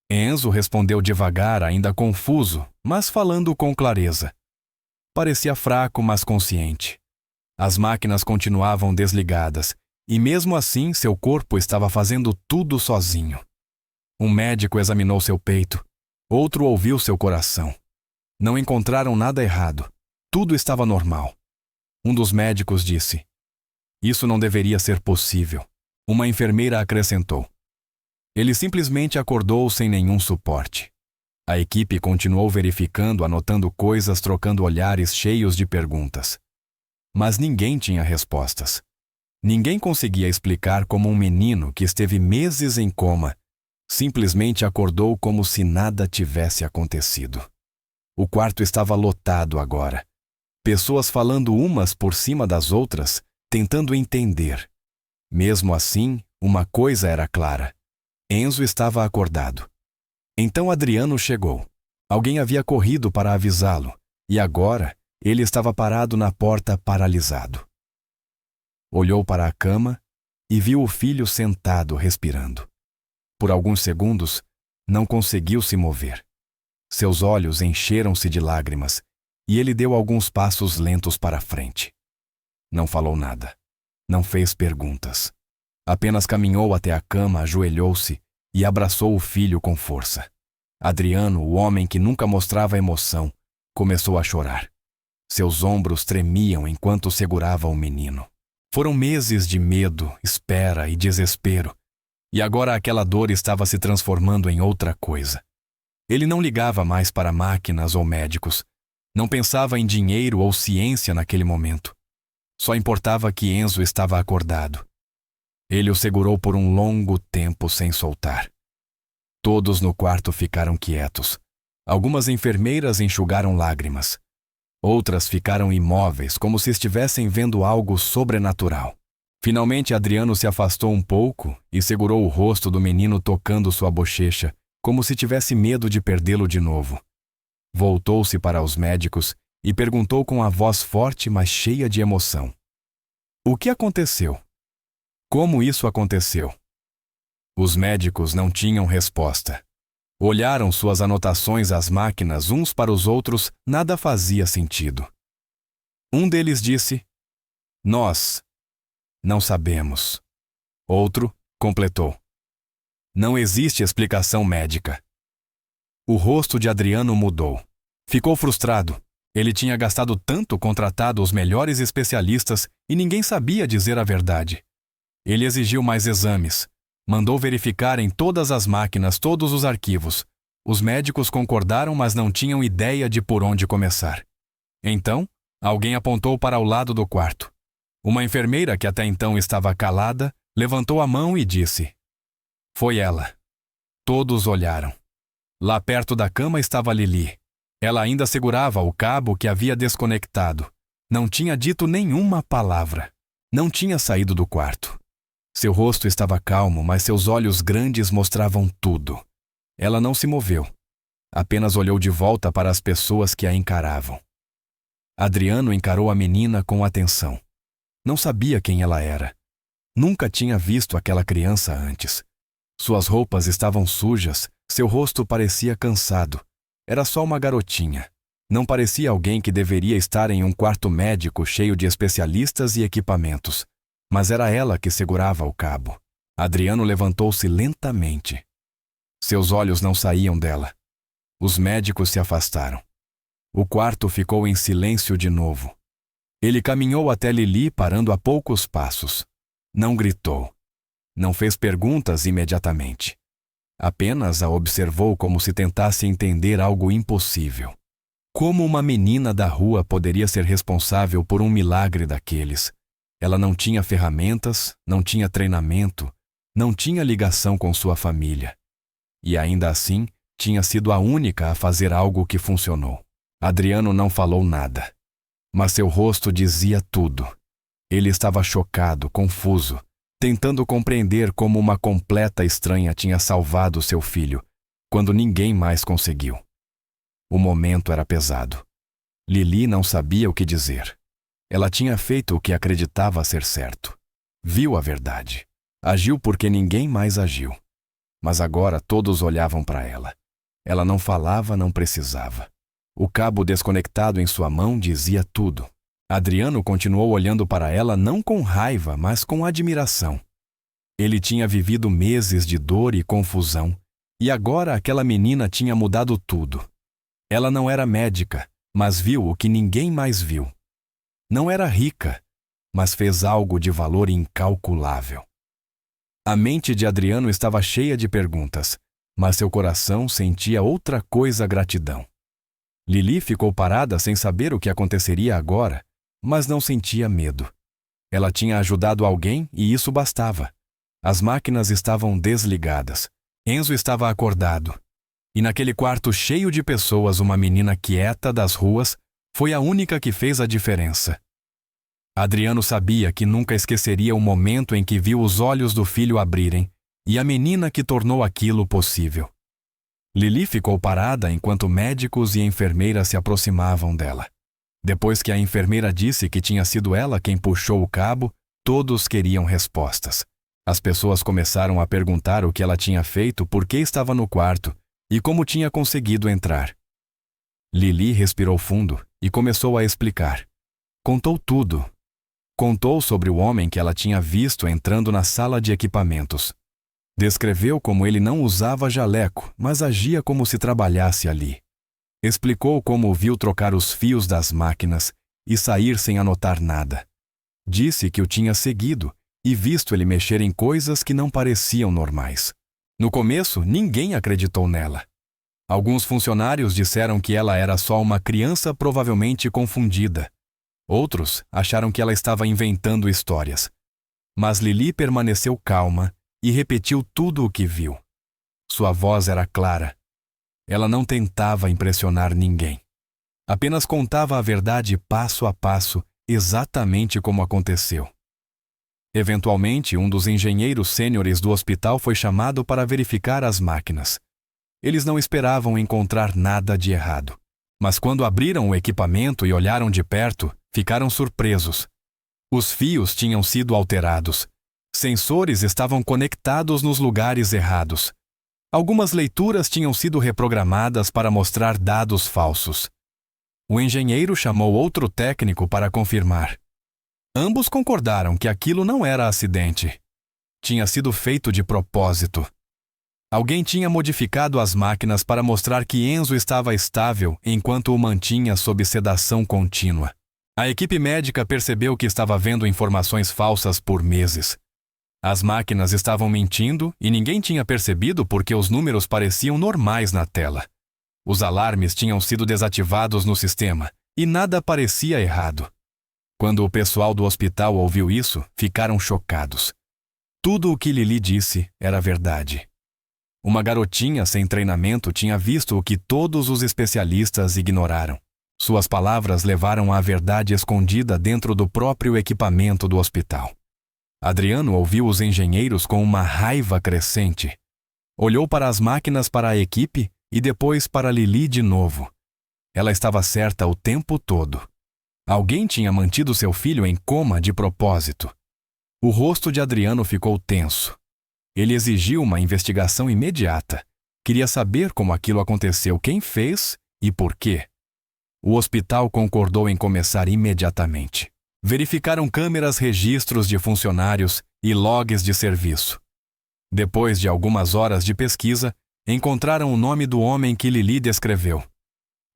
Enzo respondeu devagar, ainda confuso, mas falando com clareza. Parecia fraco, mas consciente. As máquinas continuavam desligadas, e mesmo assim seu corpo estava fazendo tudo sozinho. Um médico examinou seu peito. Outro ouviu seu coração. Não encontraram nada errado. Tudo estava normal. Um dos médicos disse: "Isso não deveria ser possível." Uma enfermeira acrescentou: "Ele simplesmente acordou sem nenhum suporte." A equipe continuou verificando, anotando coisas, trocando olhares cheios de perguntas. Mas ninguém tinha respostas. Ninguém conseguia explicar como um menino que esteve meses em coma simplesmente acordou como se nada tivesse acontecido. O quarto estava lotado agora. Pessoas falando umas por cima das outras, tentando entender. Mesmo assim, uma coisa era clara: Enzo estava acordado. Então Adriano chegou. Alguém havia corrido para avisá-lo, e agora ele estava parado na porta, paralisado. Olhou para a cama e viu o filho sentado, respirando. Por alguns segundos, não conseguiu se mover. Seus olhos encheram-se de lágrimas, e ele deu alguns passos lentos para frente. Não falou nada. Não fez perguntas. Apenas caminhou até a cama, ajoelhou-se e abraçou o filho com força. Adriano, o homem que nunca mostrava emoção, começou a chorar. Seus ombros tremiam enquanto segurava o menino. Foram meses de medo, espera e desespero, e agora aquela dor estava se transformando em outra coisa. Ele não ligava mais para máquinas ou médicos, não pensava em dinheiro ou ciência naquele momento. Só importava que Enzo estava acordado. Ele o segurou por um longo tempo sem soltar. Todos no quarto ficaram quietos. Algumas enfermeiras enxugaram lágrimas. Outras ficaram imóveis, como se estivessem vendo algo sobrenatural. Finalmente, Adriano se afastou um pouco e segurou o rosto do menino tocando sua bochecha, como se tivesse medo de perdê-lo de novo. Voltou-se para os médicos e perguntou com a voz forte, mas cheia de emoção: "O que aconteceu? Como isso aconteceu?" Os médicos não tinham resposta. Olharam suas anotações às máquinas uns para os outros, nada fazia sentido. Um deles disse: "Nós não sabemos." Outro completou: "Não existe explicação médica." O rosto de Adriano mudou. Ficou frustrado. Ele tinha gastado tanto, contratado os melhores especialistas e ninguém sabia dizer a verdade. Ele exigiu mais exames. Mandou verificar em todas as máquinas todos os arquivos. Os médicos concordaram, mas não tinham ideia de por onde começar. Então, alguém apontou para o lado do quarto. Uma enfermeira, que até então estava calada, levantou a mão e disse: "Foi ela." Todos olharam. Lá perto da cama estava Lili. Ela ainda segurava o cabo que havia desconectado. Não tinha dito nenhuma palavra. Não tinha saído do quarto. Seu rosto estava calmo, mas seus olhos grandes mostravam tudo. Ela não se moveu. Apenas olhou de volta para as pessoas que a encaravam. Adriano encarou a menina com atenção. Não sabia quem ela era. Nunca tinha visto aquela criança antes. Suas roupas estavam sujas, seu rosto parecia cansado. Era só uma garotinha. Não parecia alguém que deveria estar em um quarto médico cheio de especialistas e equipamentos. Mas era ela que segurava o cabo. Adriano levantou-se lentamente. Seus olhos não saíam dela. Os médicos se afastaram. O quarto ficou em silêncio de novo. Ele caminhou até Lili, parando a poucos passos. Não gritou. Não fez perguntas imediatamente. Apenas a observou como se tentasse entender algo impossível. Como uma menina da rua poderia ser responsável por um milagre daqueles? Ela não tinha ferramentas, não tinha treinamento, não tinha ligação com sua família. E ainda assim, tinha sido a única a fazer algo que funcionou. Adriano não falou nada. Mas seu rosto dizia tudo. Ele estava chocado, confuso, tentando compreender como uma completa estranha tinha salvado seu filho, quando ninguém mais conseguiu. O momento era pesado. Lili não sabia o que dizer. Ela tinha feito o que acreditava ser certo. Viu a verdade. Agiu porque ninguém mais agiu. Mas agora todos olhavam para ela. Ela não falava, não precisava. O cabo desconectado em sua mão dizia tudo. Adriano continuou olhando para ela não com raiva, mas com admiração. Ele tinha vivido meses de dor e confusão, e agora aquela menina tinha mudado tudo. Ela não era médica, mas viu o que ninguém mais viu. Não era rica, mas fez algo de valor incalculável. A mente de Adriano estava cheia de perguntas, mas seu coração sentia outra coisa: gratidão. Lili ficou parada sem saber o que aconteceria agora, mas não sentia medo. Ela tinha ajudado alguém e isso bastava. As máquinas estavam desligadas. Enzo estava acordado. E naquele quarto cheio de pessoas, uma menina quieta das ruas foi a única que fez a diferença. Adriano sabia que nunca esqueceria o momento em que viu os olhos do filho abrirem e a menina que tornou aquilo possível. Lili ficou parada enquanto médicos e enfermeiras se aproximavam dela. Depois que a enfermeira disse que tinha sido ela quem puxou o cabo, todos queriam respostas. As pessoas começaram a perguntar o que ela tinha feito, por que estava no quarto e como tinha conseguido entrar. Lili respirou fundo e começou a explicar. Contou tudo. Contou sobre o homem que ela tinha visto entrando na sala de equipamentos. Descreveu como ele não usava jaleco, mas agia como se trabalhasse ali. Explicou como o viu trocar os fios das máquinas e sair sem anotar nada. Disse que o tinha seguido e visto ele mexer em coisas que não pareciam normais. No começo, ninguém acreditou nela. Alguns funcionários disseram que ela era só uma criança provavelmente confundida. Outros acharam que ela estava inventando histórias. Mas Lili permaneceu calma e repetiu tudo o que viu. Sua voz era clara. Ela não tentava impressionar ninguém. Apenas contava a verdade passo a passo, exatamente como aconteceu. Eventualmente, um dos engenheiros sêniores do hospital foi chamado para verificar as máquinas. Eles não esperavam encontrar nada de errado. Mas quando abriram o equipamento e olharam de perto, ficaram surpresos. Os fios tinham sido alterados. Sensores estavam conectados nos lugares errados. Algumas leituras tinham sido reprogramadas para mostrar dados falsos. O engenheiro chamou outro técnico para confirmar. Ambos concordaram que aquilo não era acidente. Tinha sido feito de propósito. Alguém tinha modificado as máquinas para mostrar que Enzo estava estável enquanto o mantinha sob sedação contínua. A equipe médica percebeu que estava vendo informações falsas por meses. As máquinas estavam mentindo e ninguém tinha percebido porque os números pareciam normais na tela. Os alarmes tinham sido desativados no sistema e nada parecia errado. Quando o pessoal do hospital ouviu isso, ficaram chocados. Tudo o que Lili disse era verdade. Uma garotinha sem treinamento tinha visto o que todos os especialistas ignoraram. Suas palavras levaram à verdade escondida dentro do próprio equipamento do hospital. Adriano ouviu os engenheiros com uma raiva crescente. Olhou para as máquinas para a equipe e depois para Lili de novo. Ela estava certa o tempo todo. Alguém tinha mantido seu filho em coma de propósito. O rosto de Adriano ficou tenso. Ele exigiu uma investigação imediata. Queria saber como aquilo aconteceu, quem fez e por quê. O hospital concordou em começar imediatamente. Verificaram câmeras, registros de funcionários e logs de serviço. Depois de algumas horas de pesquisa, encontraram o nome do homem que Lili descreveu.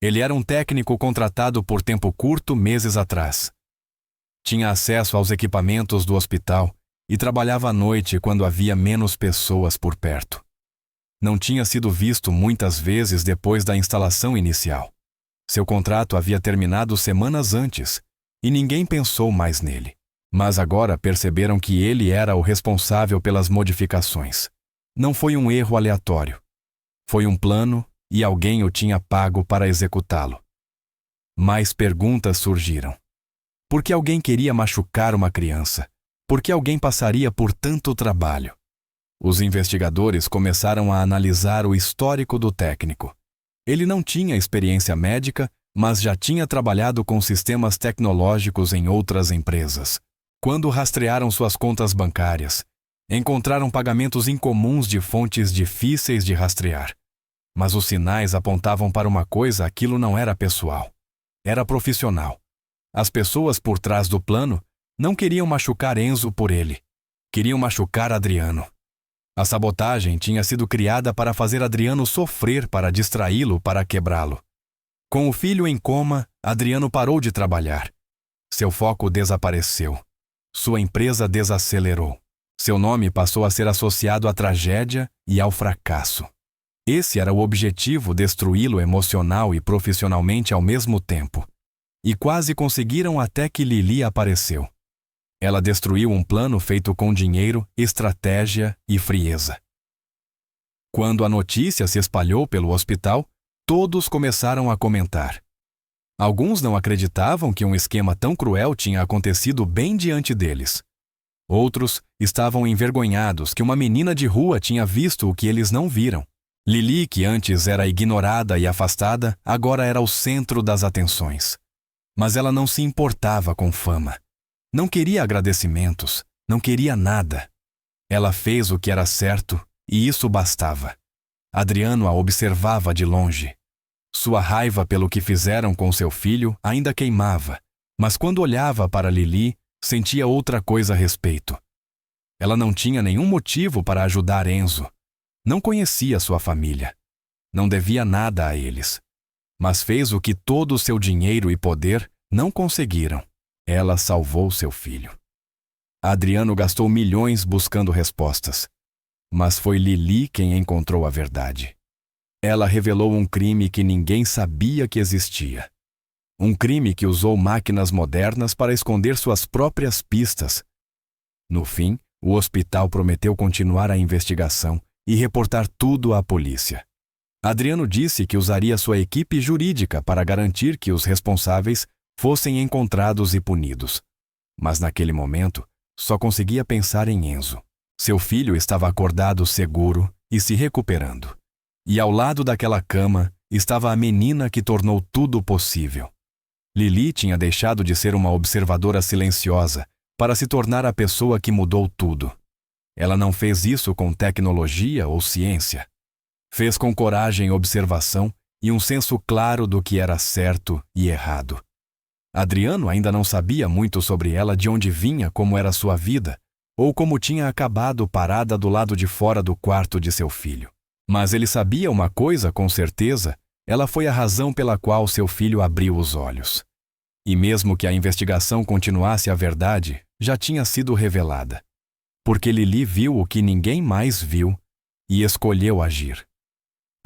Ele era um técnico contratado por tempo curto meses atrás. Tinha acesso aos equipamentos do hospital e trabalhava à noite quando havia menos pessoas por perto. Não tinha sido visto muitas vezes depois da instalação inicial. Seu contrato havia terminado semanas antes e ninguém pensou mais nele. Mas agora perceberam que ele era o responsável pelas modificações. Não foi um erro aleatório. Foi um plano e alguém o tinha pago para executá-lo. Mais perguntas surgiram. Por que alguém queria machucar uma criança? Por que alguém passaria por tanto trabalho? Os investigadores começaram a analisar o histórico do técnico. Ele não tinha experiência médica, mas já tinha trabalhado com sistemas tecnológicos em outras empresas. Quando rastrearam suas contas bancárias, encontraram pagamentos incomuns de fontes difíceis de rastrear. Mas os sinais apontavam para uma coisa: aquilo não era pessoal. Era profissional. As pessoas por trás do plano não queriam machucar Enzo por ele. Queriam machucar Adriano. A sabotagem tinha sido criada para fazer Adriano sofrer, para distraí-lo, para quebrá-lo. Com o filho em coma, Adriano parou de trabalhar. Seu foco desapareceu. Sua empresa desacelerou. Seu nome passou a ser associado à tragédia e ao fracasso. Esse era o objetivo: destruí-lo emocional e profissionalmente ao mesmo tempo. E quase conseguiram até que Lili apareceu. Ela destruiu um plano feito com dinheiro, estratégia e frieza. Quando a notícia se espalhou pelo hospital, todos começaram a comentar. Alguns não acreditavam que um esquema tão cruel tinha acontecido bem diante deles. Outros estavam envergonhados que uma menina de rua tinha visto o que eles não viram. Lili, que antes era ignorada e afastada, agora era o centro das atenções. Mas ela não se importava com fama. Não queria agradecimentos, não queria nada. Ela fez o que era certo e isso bastava. Adriano a observava de longe. Sua raiva pelo que fizeram com seu filho ainda queimava, mas quando olhava para Lili, sentia outra coisa a respeito. Ela não tinha nenhum motivo para ajudar Enzo. Não conhecia sua família. Não devia nada a eles. Mas fez o que todo o seu dinheiro e poder não conseguiram. Ela salvou seu filho. Adriano gastou milhões buscando respostas. Mas foi Lili quem encontrou a verdade. Ela revelou um crime que ninguém sabia que existia. Um crime que usou máquinas modernas para esconder suas próprias pistas. No fim, o hospital prometeu continuar a investigação e reportar tudo à polícia. Adriano disse que usaria sua equipe jurídica para garantir que os responsáveis fossem encontrados e punidos. Mas naquele momento, só conseguia pensar em Enzo. Seu filho estava acordado seguro e se recuperando. E ao lado daquela cama estava a menina que tornou tudo possível. Lili tinha deixado de ser uma observadora silenciosa para se tornar a pessoa que mudou tudo. Ela não fez isso com tecnologia ou ciência. Fez com coragem, observação e um senso claro do que era certo e errado. Adriano ainda não sabia muito sobre ela, de onde vinha, como era sua vida, ou como tinha acabado parada do lado de fora do quarto de seu filho. Mas ele sabia uma coisa com certeza: ela foi a razão pela qual seu filho abriu os olhos. E mesmo que a investigação continuasse, a verdade já tinha sido revelada. Porque Lili viu o que ninguém mais viu e escolheu agir.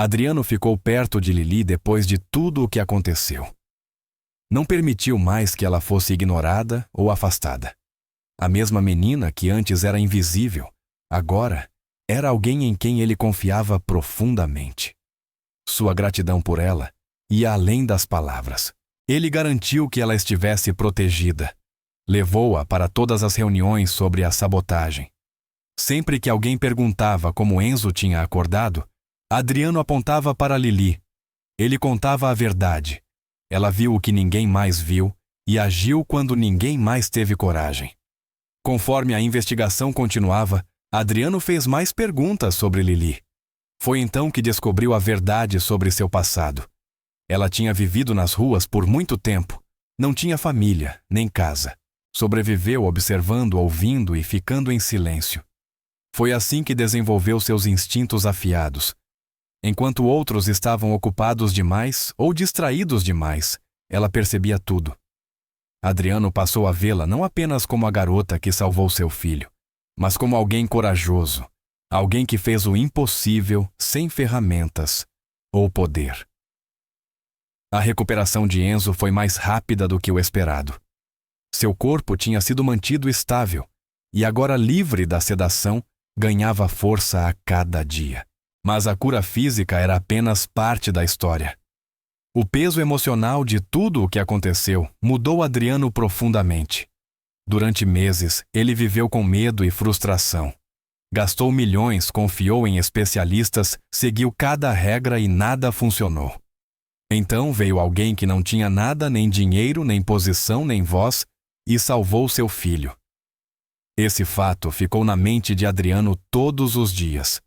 Adriano ficou perto de Lili depois de tudo o que aconteceu. Não permitiu mais que ela fosse ignorada ou afastada. A mesma menina que antes era invisível, agora era alguém em quem ele confiava profundamente. Sua gratidão por ela ia além das palavras. Ele garantiu que ela estivesse protegida. Levou-a para todas as reuniões sobre a sabotagem. Sempre que alguém perguntava como Enzo tinha acordado, Adriano apontava para Lili. Ele contava a verdade. Ela viu o que ninguém mais viu e agiu quando ninguém mais teve coragem. Conforme a investigação continuava, Adriano fez mais perguntas sobre Lili. Foi então que descobriu a verdade sobre seu passado. Ela tinha vivido nas ruas por muito tempo. Não tinha família, nem casa. Sobreviveu observando, ouvindo e ficando em silêncio. Foi assim que desenvolveu seus instintos afiados. Enquanto outros estavam ocupados demais ou distraídos demais, ela percebia tudo. Adriano passou a vê-la não apenas como a garota que salvou seu filho, mas como alguém corajoso, alguém que fez o impossível sem ferramentas ou poder. A recuperação de Enzo foi mais rápida do que o esperado. Seu corpo tinha sido mantido estável e agora, livre da sedação, ganhava força a cada dia. Mas a cura física era apenas parte da história. O peso emocional de tudo o que aconteceu mudou Adriano profundamente. Durante meses, ele viveu com medo e frustração. Gastou milhões, confiou em especialistas, seguiu cada regra e nada funcionou. Então veio alguém que não tinha nada, nem dinheiro, nem posição, nem voz, e salvou seu filho. Esse fato ficou na mente de Adriano todos os dias.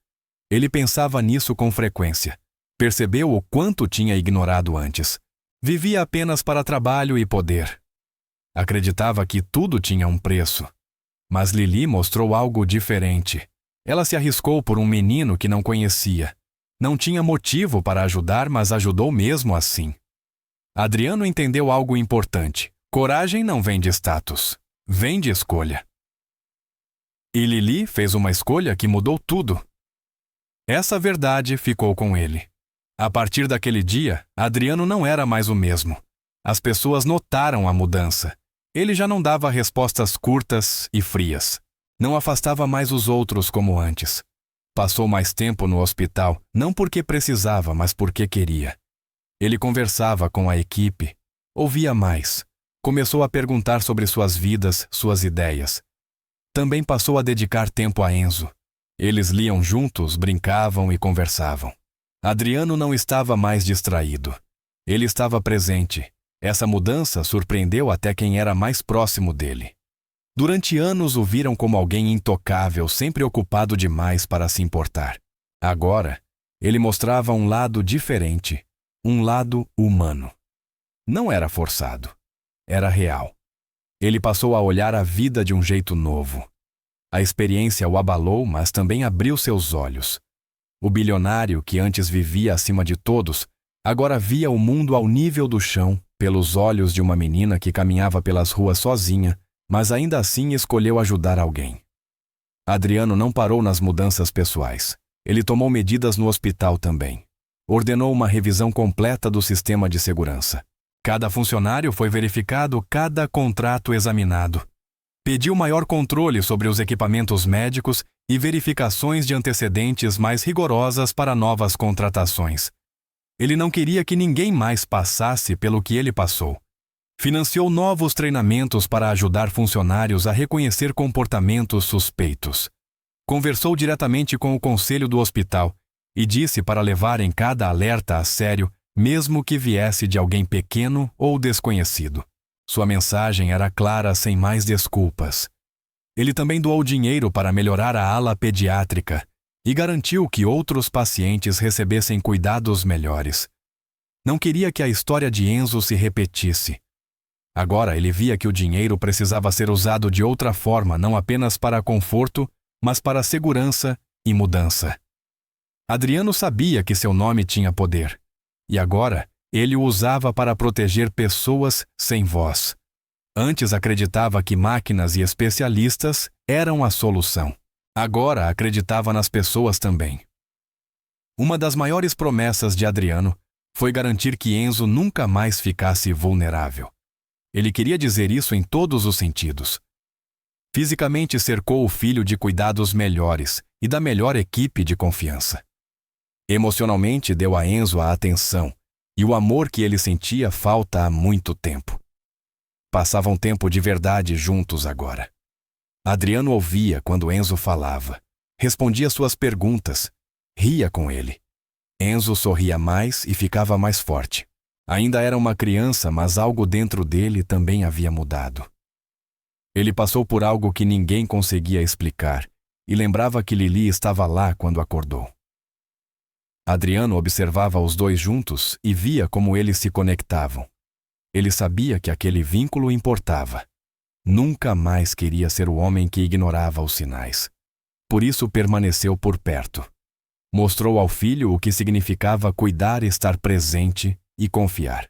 Ele pensava nisso com frequência. Percebeu o quanto tinha ignorado antes. Vivia apenas para trabalho e poder. Acreditava que tudo tinha um preço. Mas Lili mostrou algo diferente. Ela se arriscou por um menino que não conhecia. Não tinha motivo para ajudar, mas ajudou mesmo assim. Adriano entendeu algo importante. Coragem não vem de status, vem de escolha. E Lili fez uma escolha que mudou tudo. Essa verdade ficou com ele. A partir daquele dia, Adriano não era mais o mesmo. As pessoas notaram a mudança. Ele já não dava respostas curtas e frias. Não afastava mais os outros como antes. Passou mais tempo no hospital, não porque precisava, mas porque queria. Ele conversava com a equipe, ouvia mais. Começou a perguntar sobre suas vidas, suas ideias. Também passou a dedicar tempo a Enzo. Eles liam juntos, brincavam e conversavam. Adriano não estava mais distraído. Ele estava presente. Essa mudança surpreendeu até quem era mais próximo dele. Durante anos o viram como alguém intocável, sempre ocupado demais para se importar. Agora, ele mostrava um lado diferente, um lado humano. Não era forçado, era real. Ele passou a olhar a vida de um jeito novo. A experiência o abalou, mas também abriu seus olhos. O bilionário, que antes vivia acima de todos, agora via o mundo ao nível do chão, pelos olhos de uma menina que caminhava pelas ruas sozinha, mas ainda assim escolheu ajudar alguém. Adriano não parou nas mudanças pessoais. Ele tomou medidas no hospital também. Ordenou uma revisão completa do sistema de segurança. Cada funcionário foi verificado, cada contrato examinado. Pediu maior controle sobre os equipamentos médicos e verificações de antecedentes mais rigorosas para novas contratações. Ele não queria que ninguém mais passasse pelo que ele passou. Financiou novos treinamentos para ajudar funcionários a reconhecer comportamentos suspeitos. Conversou diretamente com o conselho do hospital e disse para levarem cada alerta a sério, mesmo que viesse de alguém pequeno ou desconhecido. Sua mensagem era clara, sem mais desculpas. Ele também doou dinheiro para melhorar a ala pediátrica e garantiu que outros pacientes recebessem cuidados melhores. Não queria que a história de Enzo se repetisse. Agora ele via que o dinheiro precisava ser usado de outra forma, não apenas para conforto, mas para segurança e mudança. Adriano sabia que seu nome tinha poder, e agora ele o usava para proteger pessoas sem voz. Antes acreditava que máquinas e especialistas eram a solução. Agora acreditava nas pessoas também. Uma das maiores promessas de Adriano foi garantir que Enzo nunca mais ficasse vulnerável. Ele queria dizer isso em todos os sentidos. Fisicamente cercou o filho de cuidados melhores e da melhor equipe de confiança. Emocionalmente deu a Enzo a atenção e o amor que ele sentia falta há muito tempo. Passavam tempo de verdade juntos agora. Adriano ouvia quando Enzo falava, respondia suas perguntas, ria com ele. Enzo sorria mais e ficava mais forte. Ainda era uma criança, mas algo dentro dele também havia mudado. Ele passou por algo que ninguém conseguia explicar e lembrava que Lili estava lá quando acordou. Adriano observava os dois juntos e via como eles se conectavam. Ele sabia que aquele vínculo importava. Nunca mais queria ser o homem que ignorava os sinais. Por isso permaneceu por perto. Mostrou ao filho o que significava cuidar, estar presente e confiar.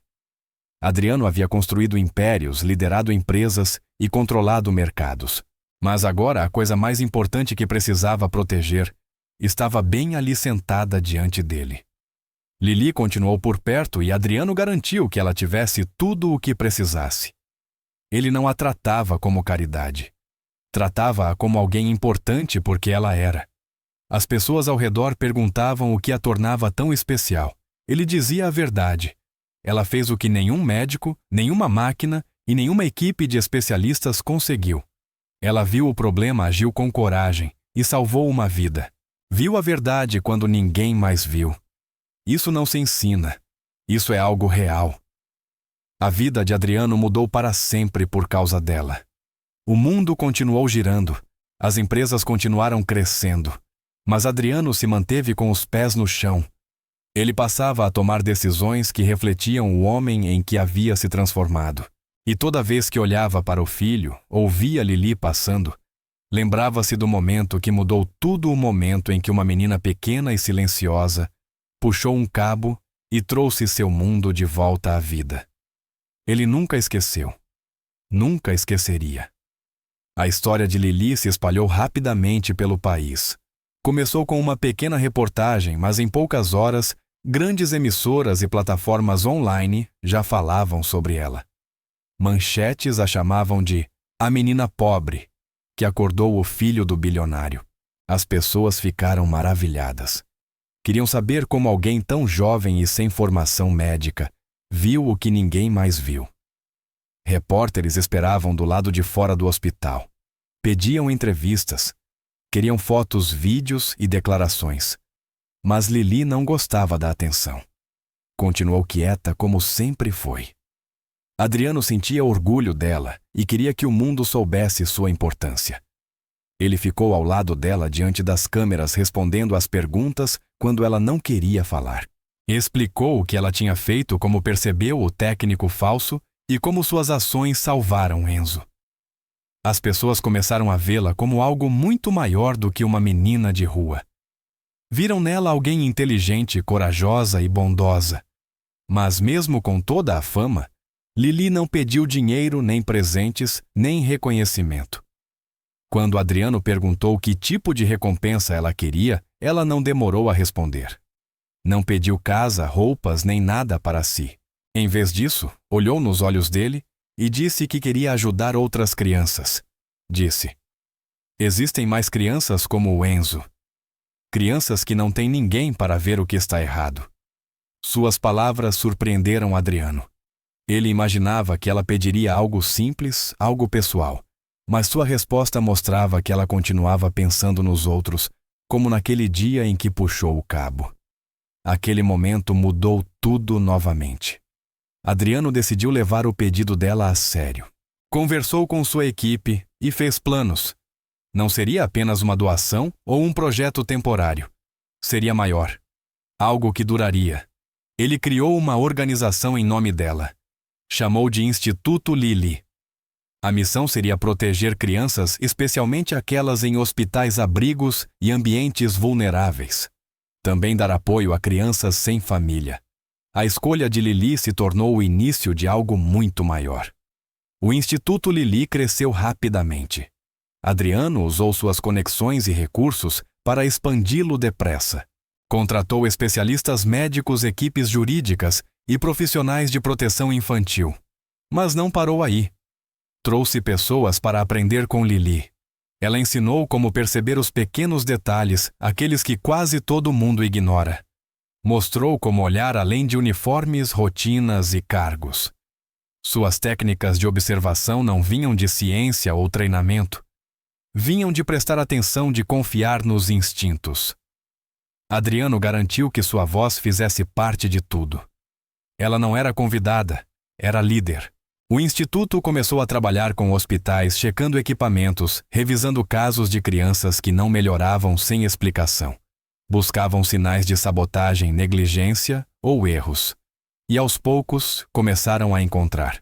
Adriano havia construído impérios, liderado empresas e controlado mercados. Mas agora a coisa mais importante que precisava proteger estava bem ali sentada diante dele. Lili continuou por perto e Adriano garantiu que ela tivesse tudo o que precisasse. Ele não a tratava como caridade. Tratava-a como alguém importante porque ela era. As pessoas ao redor perguntavam o que a tornava tão especial. Ele dizia a verdade. Ela fez o que nenhum médico, nenhuma máquina e nenhuma equipe de especialistas conseguiu. Ela viu o problema, agiu com coragem e salvou uma vida. Viu a verdade quando ninguém mais viu. Isso não se ensina. Isso é algo real. A vida de Adriano mudou para sempre por causa dela. O mundo continuou girando. As empresas continuaram crescendo. Mas Adriano se manteve com os pés no chão. Ele passava a tomar decisões que refletiam o homem em que havia se transformado. E toda vez que olhava para o filho, ou via Lili passando, lembrava-se do momento que mudou tudo, o momento em que uma menina pequena e silenciosa puxou um cabo e trouxe seu mundo de volta à vida. Ele nunca esqueceu. Nunca esqueceria. A história de Lili se espalhou rapidamente pelo país. Começou com uma pequena reportagem, mas em poucas horas, grandes emissoras e plataformas online já falavam sobre ela. Manchetes a chamavam de "A Menina Pobre", que acordou o filho do bilionário. As pessoas ficaram maravilhadas. Queriam saber como alguém tão jovem e sem formação médica viu o que ninguém mais viu. Repórteres esperavam do lado de fora do hospital. Pediam entrevistas. Queriam fotos, vídeos e declarações. Mas Lili não gostava da atenção. Continuou quieta como sempre foi. Adriano sentia orgulho dela e queria que o mundo soubesse sua importância. Ele ficou ao lado dela diante das câmeras respondendo às perguntas quando ela não queria falar. Explicou o que ela tinha feito, como percebeu o técnico falso e como suas ações salvaram Enzo. As pessoas começaram a vê-la como algo muito maior do que uma menina de rua. Viram nela alguém inteligente, corajosa e bondosa. Mas mesmo com toda a fama, Lili não pediu dinheiro, nem presentes, nem reconhecimento. Quando Adriano perguntou que tipo de recompensa ela queria, ela não demorou a responder. Não pediu casa, roupas, nem nada para si. Em vez disso, olhou nos olhos dele e disse que queria ajudar outras crianças. Disse: "Existem mais crianças como o Enzo. Crianças que não têm ninguém para ver o que está errado." Suas palavras surpreenderam Adriano. Ele imaginava que ela pediria algo simples, algo pessoal, mas sua resposta mostrava que ela continuava pensando nos outros, como naquele dia em que puxou o cabo. Aquele momento mudou tudo novamente. Adriano decidiu levar o pedido dela a sério. Conversou com sua equipe e fez planos. Não seria apenas uma doação ou um projeto temporário. Seria maior. Algo que duraria. Ele criou uma organização em nome dela. Chamou de Instituto Lili. A missão seria proteger crianças, especialmente aquelas em hospitais-abrigos e ambientes vulneráveis. Também dar apoio a crianças sem família. A escolha de Lili se tornou o início de algo muito maior. O Instituto Lili cresceu rapidamente. Adriano usou suas conexões e recursos para expandi-lo depressa. Contratou especialistas médicos, equipes jurídicas e profissionais de proteção infantil. Mas não parou aí. Trouxe pessoas para aprender com Lili. Ela ensinou como perceber os pequenos detalhes, aqueles que quase todo mundo ignora. Mostrou como olhar além de uniformes, rotinas e cargos. Suas técnicas de observação não vinham de ciência ou treinamento. Vinham de prestar atenção, de confiar nos instintos. Adriano garantiu que sua voz fizesse parte de tudo. Ela não era convidada, era líder. O Instituto começou a trabalhar com hospitais, checando equipamentos, revisando casos de crianças que não melhoravam sem explicação. Buscavam sinais de sabotagem, negligência ou erros. E aos poucos começaram a encontrar.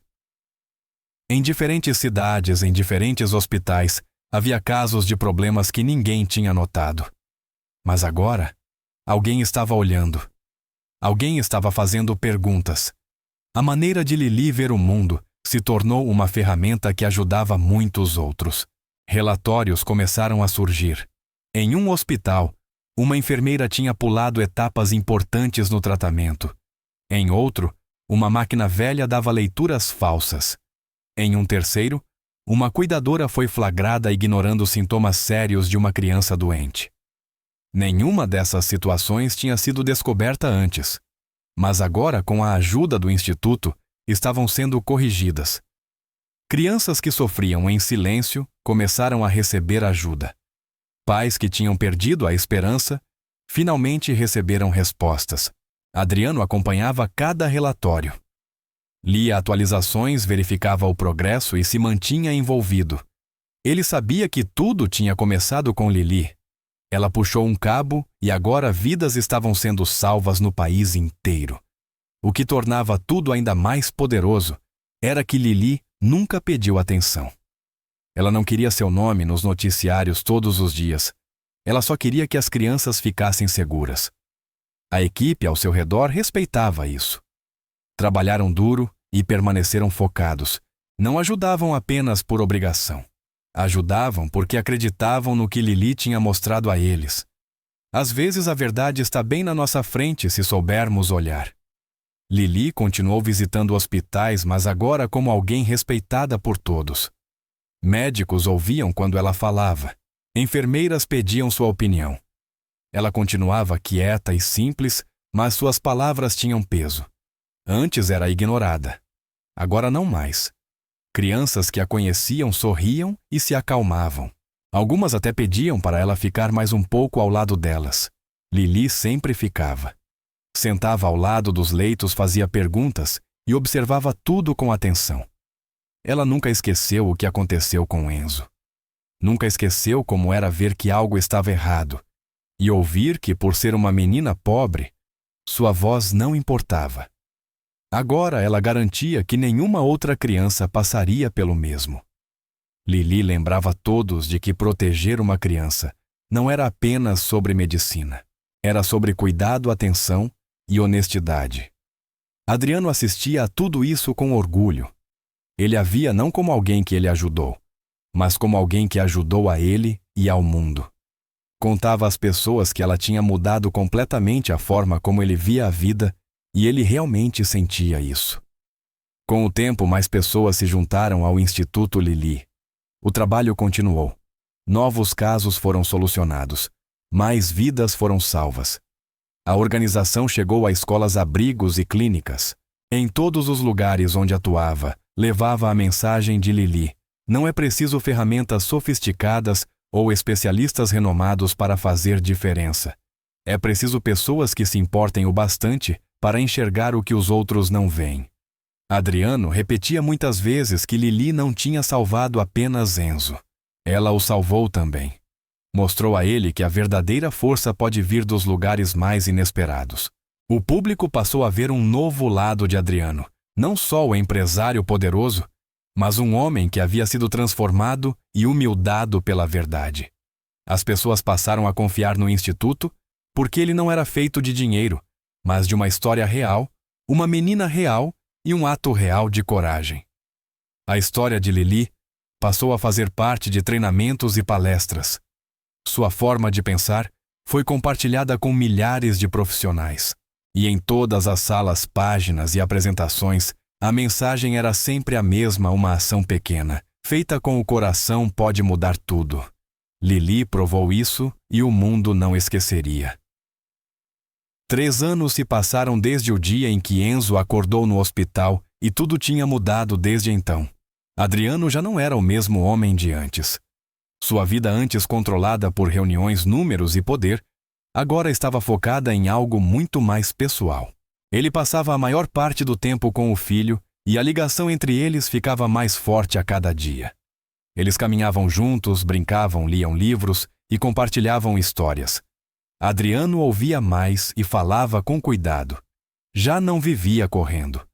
Em diferentes cidades, em diferentes hospitais, havia casos de problemas que ninguém tinha notado. Mas agora, alguém estava olhando. Alguém estava fazendo perguntas. A maneira de Lili ver o mundo se tornou uma ferramenta que ajudava muitos outros. Relatórios começaram a surgir. Em um hospital, uma enfermeira tinha pulado etapas importantes no tratamento. Em outro, uma máquina velha dava leituras falsas. Em um terceiro, uma cuidadora foi flagrada ignorando sintomas sérios de uma criança doente. Nenhuma dessas situações tinha sido descoberta antes. Mas agora, com a ajuda do Instituto, estavam sendo corrigidas. Crianças que sofriam em silêncio começaram a receber ajuda. Pais que tinham perdido a esperança finalmente receberam respostas. Adriano acompanhava cada relatório. Lia atualizações, verificava o progresso e se mantinha envolvido. Ele sabia que tudo tinha começado com Lili. Ela puxou um cabo e agora vidas estavam sendo salvas no país inteiro. O que tornava tudo ainda mais poderoso era que Lili nunca pediu atenção. Ela não queria seu nome nos noticiários todos os dias. Ela só queria que as crianças ficassem seguras. A equipe ao seu redor respeitava isso. Trabalharam duro e permaneceram focados. Não ajudavam apenas por obrigação. Ajudavam porque acreditavam no que Lili tinha mostrado a eles. Às vezes a verdade está bem na nossa frente se soubermos olhar. Lili continuou visitando hospitais, mas agora como alguém respeitada por todos. Médicos ouviam quando ela falava. Enfermeiras pediam sua opinião. Ela continuava quieta e simples, mas suas palavras tinham peso. Antes era ignorada. Agora não mais. Crianças que a conheciam sorriam e se acalmavam. Algumas até pediam para ela ficar mais um pouco ao lado delas. Lili sempre ficava. Sentava ao lado dos leitos, fazia perguntas e observava tudo com atenção. Ela nunca esqueceu o que aconteceu com Enzo. Nunca esqueceu como era ver que algo estava errado e ouvir que, por ser uma menina pobre, sua voz não importava. Agora ela garantia que nenhuma outra criança passaria pelo mesmo. Lili lembrava a todos de que proteger uma criança não era apenas sobre medicina. Era sobre cuidado, atenção e honestidade. Adriano assistia a tudo isso com orgulho. Ele a via não como alguém que ele ajudou, mas como alguém que ajudou a ele e ao mundo. Contava às pessoas que ela tinha mudado completamente a forma como ele via a vida, e ele realmente sentia isso. Com o tempo, mais pessoas se juntaram ao Instituto Lili. O trabalho continuou. Novos casos foram solucionados. Mais vidas foram salvas. A organização chegou a escolas-abrigos e clínicas. Em todos os lugares onde atuava, levava a mensagem de Lili. Não é preciso ferramentas sofisticadas ou especialistas renomados para fazer diferença. É preciso pessoas que se importem o bastante para enxergar o que os outros não veem. Adriano repetia muitas vezes que Lili não tinha salvado apenas Enzo. Ela o salvou também. Mostrou a ele que a verdadeira força pode vir dos lugares mais inesperados. O público passou a ver um novo lado de Adriano, não só o empresário poderoso, mas um homem que havia sido transformado e humildado pela verdade. As pessoas passaram a confiar no Instituto porque ele não era feito de dinheiro, mas de uma história real, uma menina real e um ato real de coragem. A história de Lili passou a fazer parte de treinamentos e palestras. Sua forma de pensar foi compartilhada com milhares de profissionais. E em todas as salas, páginas e apresentações, a mensagem era sempre a mesma: uma ação pequena, feita com o coração, pode mudar tudo. Lili provou isso e o mundo não esqueceria. 3 anos se passaram desde o dia em que Enzo acordou no hospital e tudo tinha mudado desde então. Adriano já não era o mesmo homem de antes. Sua vida antes controlada por reuniões, números e poder, agora estava focada em algo muito mais pessoal. Ele passava a maior parte do tempo com o filho e a ligação entre eles ficava mais forte a cada dia. Eles caminhavam juntos, brincavam, liam livros e compartilhavam histórias. Adriano ouvia mais e falava com cuidado. Já não vivia correndo.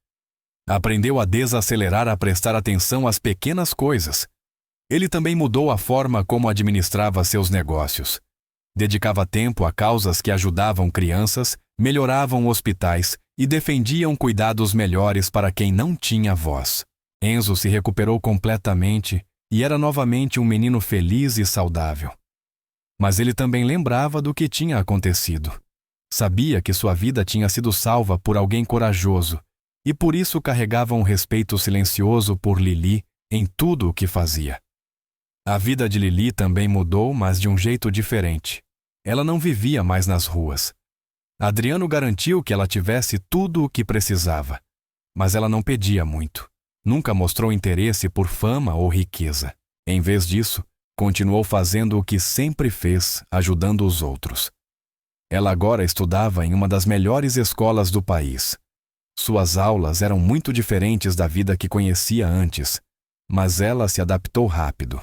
Aprendeu a desacelerar, a prestar atenção às pequenas coisas. Ele também mudou a forma como administrava seus negócios. Dedicava tempo a causas que ajudavam crianças, melhoravam hospitais e defendiam cuidados melhores para quem não tinha voz. Enzo se recuperou completamente e era novamente um menino feliz e saudável. Mas ele também lembrava do que tinha acontecido. Sabia que sua vida tinha sido salva por alguém corajoso e por isso carregava um respeito silencioso por Lili em tudo o que fazia. A vida de Lili também mudou, mas de um jeito diferente. Ela não vivia mais nas ruas. Adriano garantiu que ela tivesse tudo o que precisava, mas ela não pedia muito. Nunca mostrou interesse por fama ou riqueza. Em vez disso, continuou fazendo o que sempre fez, ajudando os outros. Ela agora estudava em uma das melhores escolas do país. Suas aulas eram muito diferentes da vida que conhecia antes, mas ela se adaptou rápido.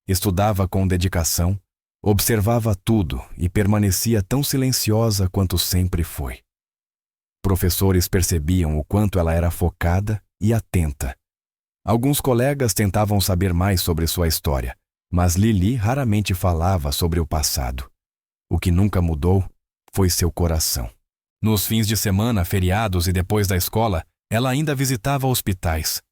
Estudava com dedicação, observava tudo e permanecia tão silenciosa quanto sempre foi. Professores percebiam o quanto ela era focada e atenta. Alguns colegas tentavam saber mais sobre sua história, mas Lili raramente falava sobre o passado. O que nunca mudou foi seu coração. Nos fins de semana, feriados e depois da escola, ela ainda visitava hospitais.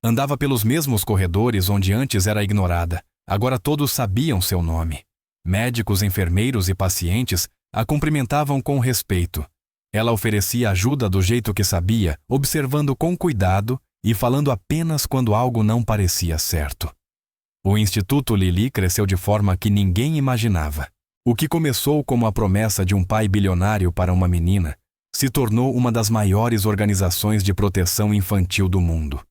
Andava pelos mesmos corredores onde antes era ignorada. Agora todos sabiam seu nome. Médicos, enfermeiros e pacientes a cumprimentavam com respeito. Ela oferecia ajuda do jeito que sabia, observando com cuidado e falando apenas quando algo não parecia certo. O Instituto Lili cresceu de forma que ninguém imaginava. O que começou como a promessa de um pai bilionário para uma menina se tornou uma das maiores organizações de proteção infantil do mundo.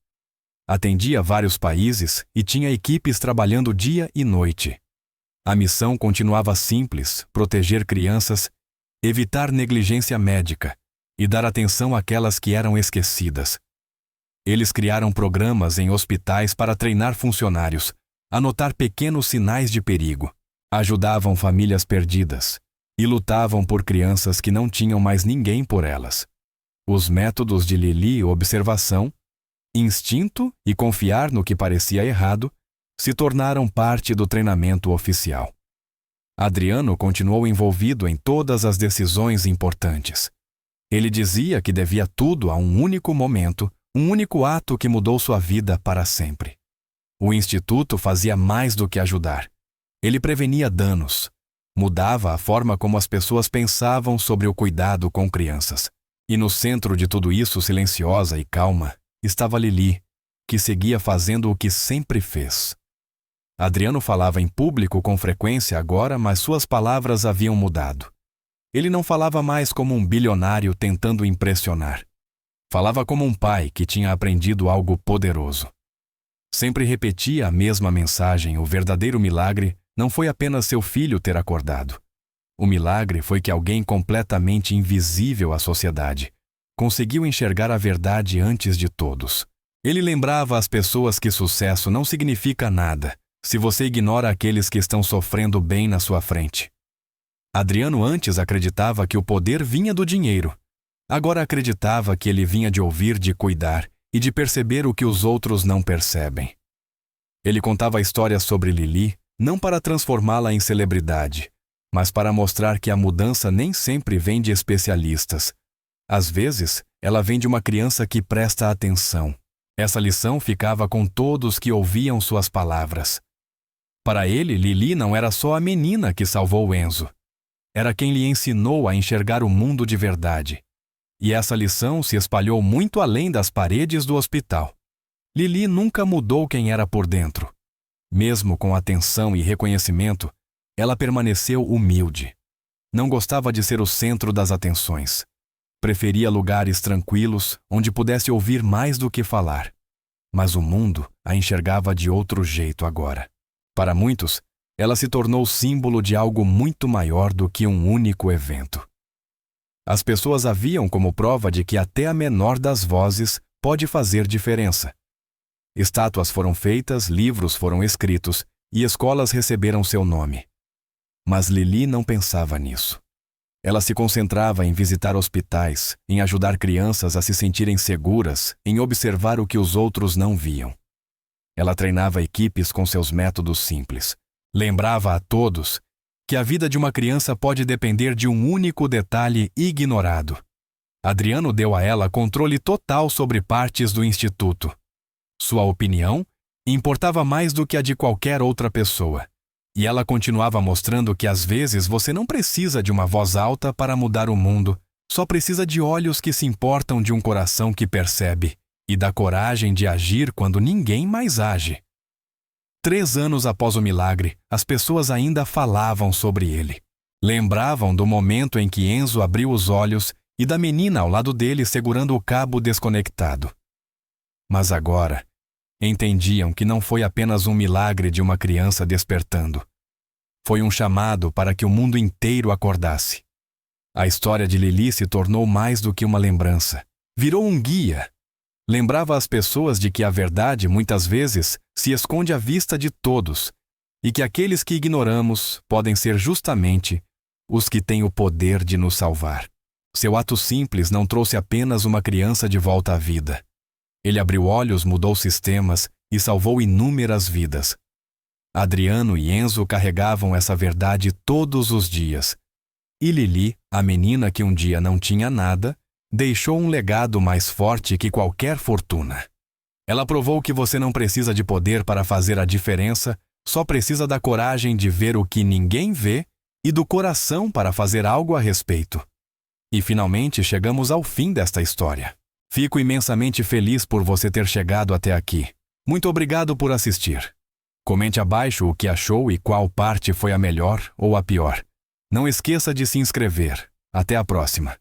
Atendia vários países e tinha equipes trabalhando dia e noite. A missão continuava simples: proteger crianças, evitar negligência médica e dar atenção àquelas que eram esquecidas. Eles criaram programas em hospitais para treinar funcionários, anotar pequenos sinais de perigo, ajudavam famílias perdidas e lutavam por crianças que não tinham mais ninguém por elas. Os métodos de Lili, observação, instinto e confiar no que parecia errado, se tornaram parte do treinamento oficial. Adriano continuou envolvido em todas as decisões importantes. Ele dizia que devia tudo a um único momento, um único ato que mudou sua vida para sempre. O Instituto fazia mais do que ajudar. Ele prevenia danos. Mudava a forma como as pessoas pensavam sobre o cuidado com crianças. E no centro de tudo isso, silenciosa e calma, estava Lili, que seguia fazendo o que sempre fez. Adriano falava em público com frequência agora, mas suas palavras haviam mudado. Ele não falava mais como um bilionário tentando impressionar. Falava como um pai que tinha aprendido algo poderoso. Sempre repetia a mesma mensagem: o verdadeiro milagre não foi apenas seu filho ter acordado. O milagre foi que alguém completamente invisível à sociedade conseguiu enxergar a verdade antes de todos. Ele lembrava às pessoas que sucesso não significa nada se você ignora aqueles que estão sofrendo bem na sua frente. Adriano antes acreditava que o poder vinha do dinheiro. Agora acreditava que ele vinha de ouvir, de cuidar e de perceber o que os outros não percebem. Ele contava histórias sobre Lili, não para transformá-la em celebridade, mas para mostrar que a mudança nem sempre vem de especialistas. Às vezes, ela vem de uma criança que presta atenção. Essa lição ficava com todos que ouviam suas palavras. Para ele, Lili não era só a menina que salvou Enzo. Era quem lhe ensinou a enxergar o mundo de verdade. E essa lição se espalhou muito além das paredes do hospital. Lili nunca mudou quem era por dentro. Mesmo com atenção e reconhecimento, ela permaneceu humilde. Não gostava de ser o centro das atenções. Preferia lugares tranquilos, onde pudesse ouvir mais do que falar. Mas o mundo a enxergava de outro jeito agora. Para muitos, ela se tornou símbolo de algo muito maior do que um único evento. As pessoas a viam como prova de que até a menor das vozes pode fazer diferença. Estátuas foram feitas, livros foram escritos e escolas receberam seu nome. Mas Lili não pensava nisso. Ela se concentrava em visitar hospitais, em ajudar crianças a se sentirem seguras, em observar o que os outros não viam. Ela treinava equipes com seus métodos simples. Lembrava a todos que a vida de uma criança pode depender de um único detalhe ignorado. Adriano deu a ela controle total sobre partes do instituto. Sua opinião importava mais do que a de qualquer outra pessoa. E ela continuava mostrando que às vezes você não precisa de uma voz alta para mudar o mundo, só precisa de olhos que se importam, de um coração que percebe e da coragem de agir quando ninguém mais age. 3 anos após o milagre, as pessoas ainda falavam sobre ele. Lembravam do momento em que Enzo abriu os olhos e da menina ao lado dele segurando o cabo desconectado. Mas agora, entendiam que não foi apenas um milagre de uma criança despertando. Foi um chamado para que o mundo inteiro acordasse. A história de Lili se tornou mais do que uma lembrança. Virou um guia. Lembrava as pessoas de que a verdade, muitas vezes, se esconde à vista de todos e que aqueles que ignoramos podem ser justamente os que têm o poder de nos salvar. Seu ato simples não trouxe apenas uma criança de volta à vida. Ele abriu olhos, mudou sistemas e salvou inúmeras vidas. Adriano e Enzo carregavam essa verdade todos os dias. E Lili, a menina que um dia não tinha nada, deixou um legado mais forte que qualquer fortuna. Ela provou que você não precisa de poder para fazer a diferença, só precisa da coragem de ver o que ninguém vê e do coração para fazer algo a respeito. E finalmente chegamos ao fim desta história. Fico imensamente feliz por você ter chegado até aqui. Muito obrigado por assistir. Comente abaixo o que achou e qual parte foi a melhor ou a pior. Não esqueça de se inscrever. Até a próxima.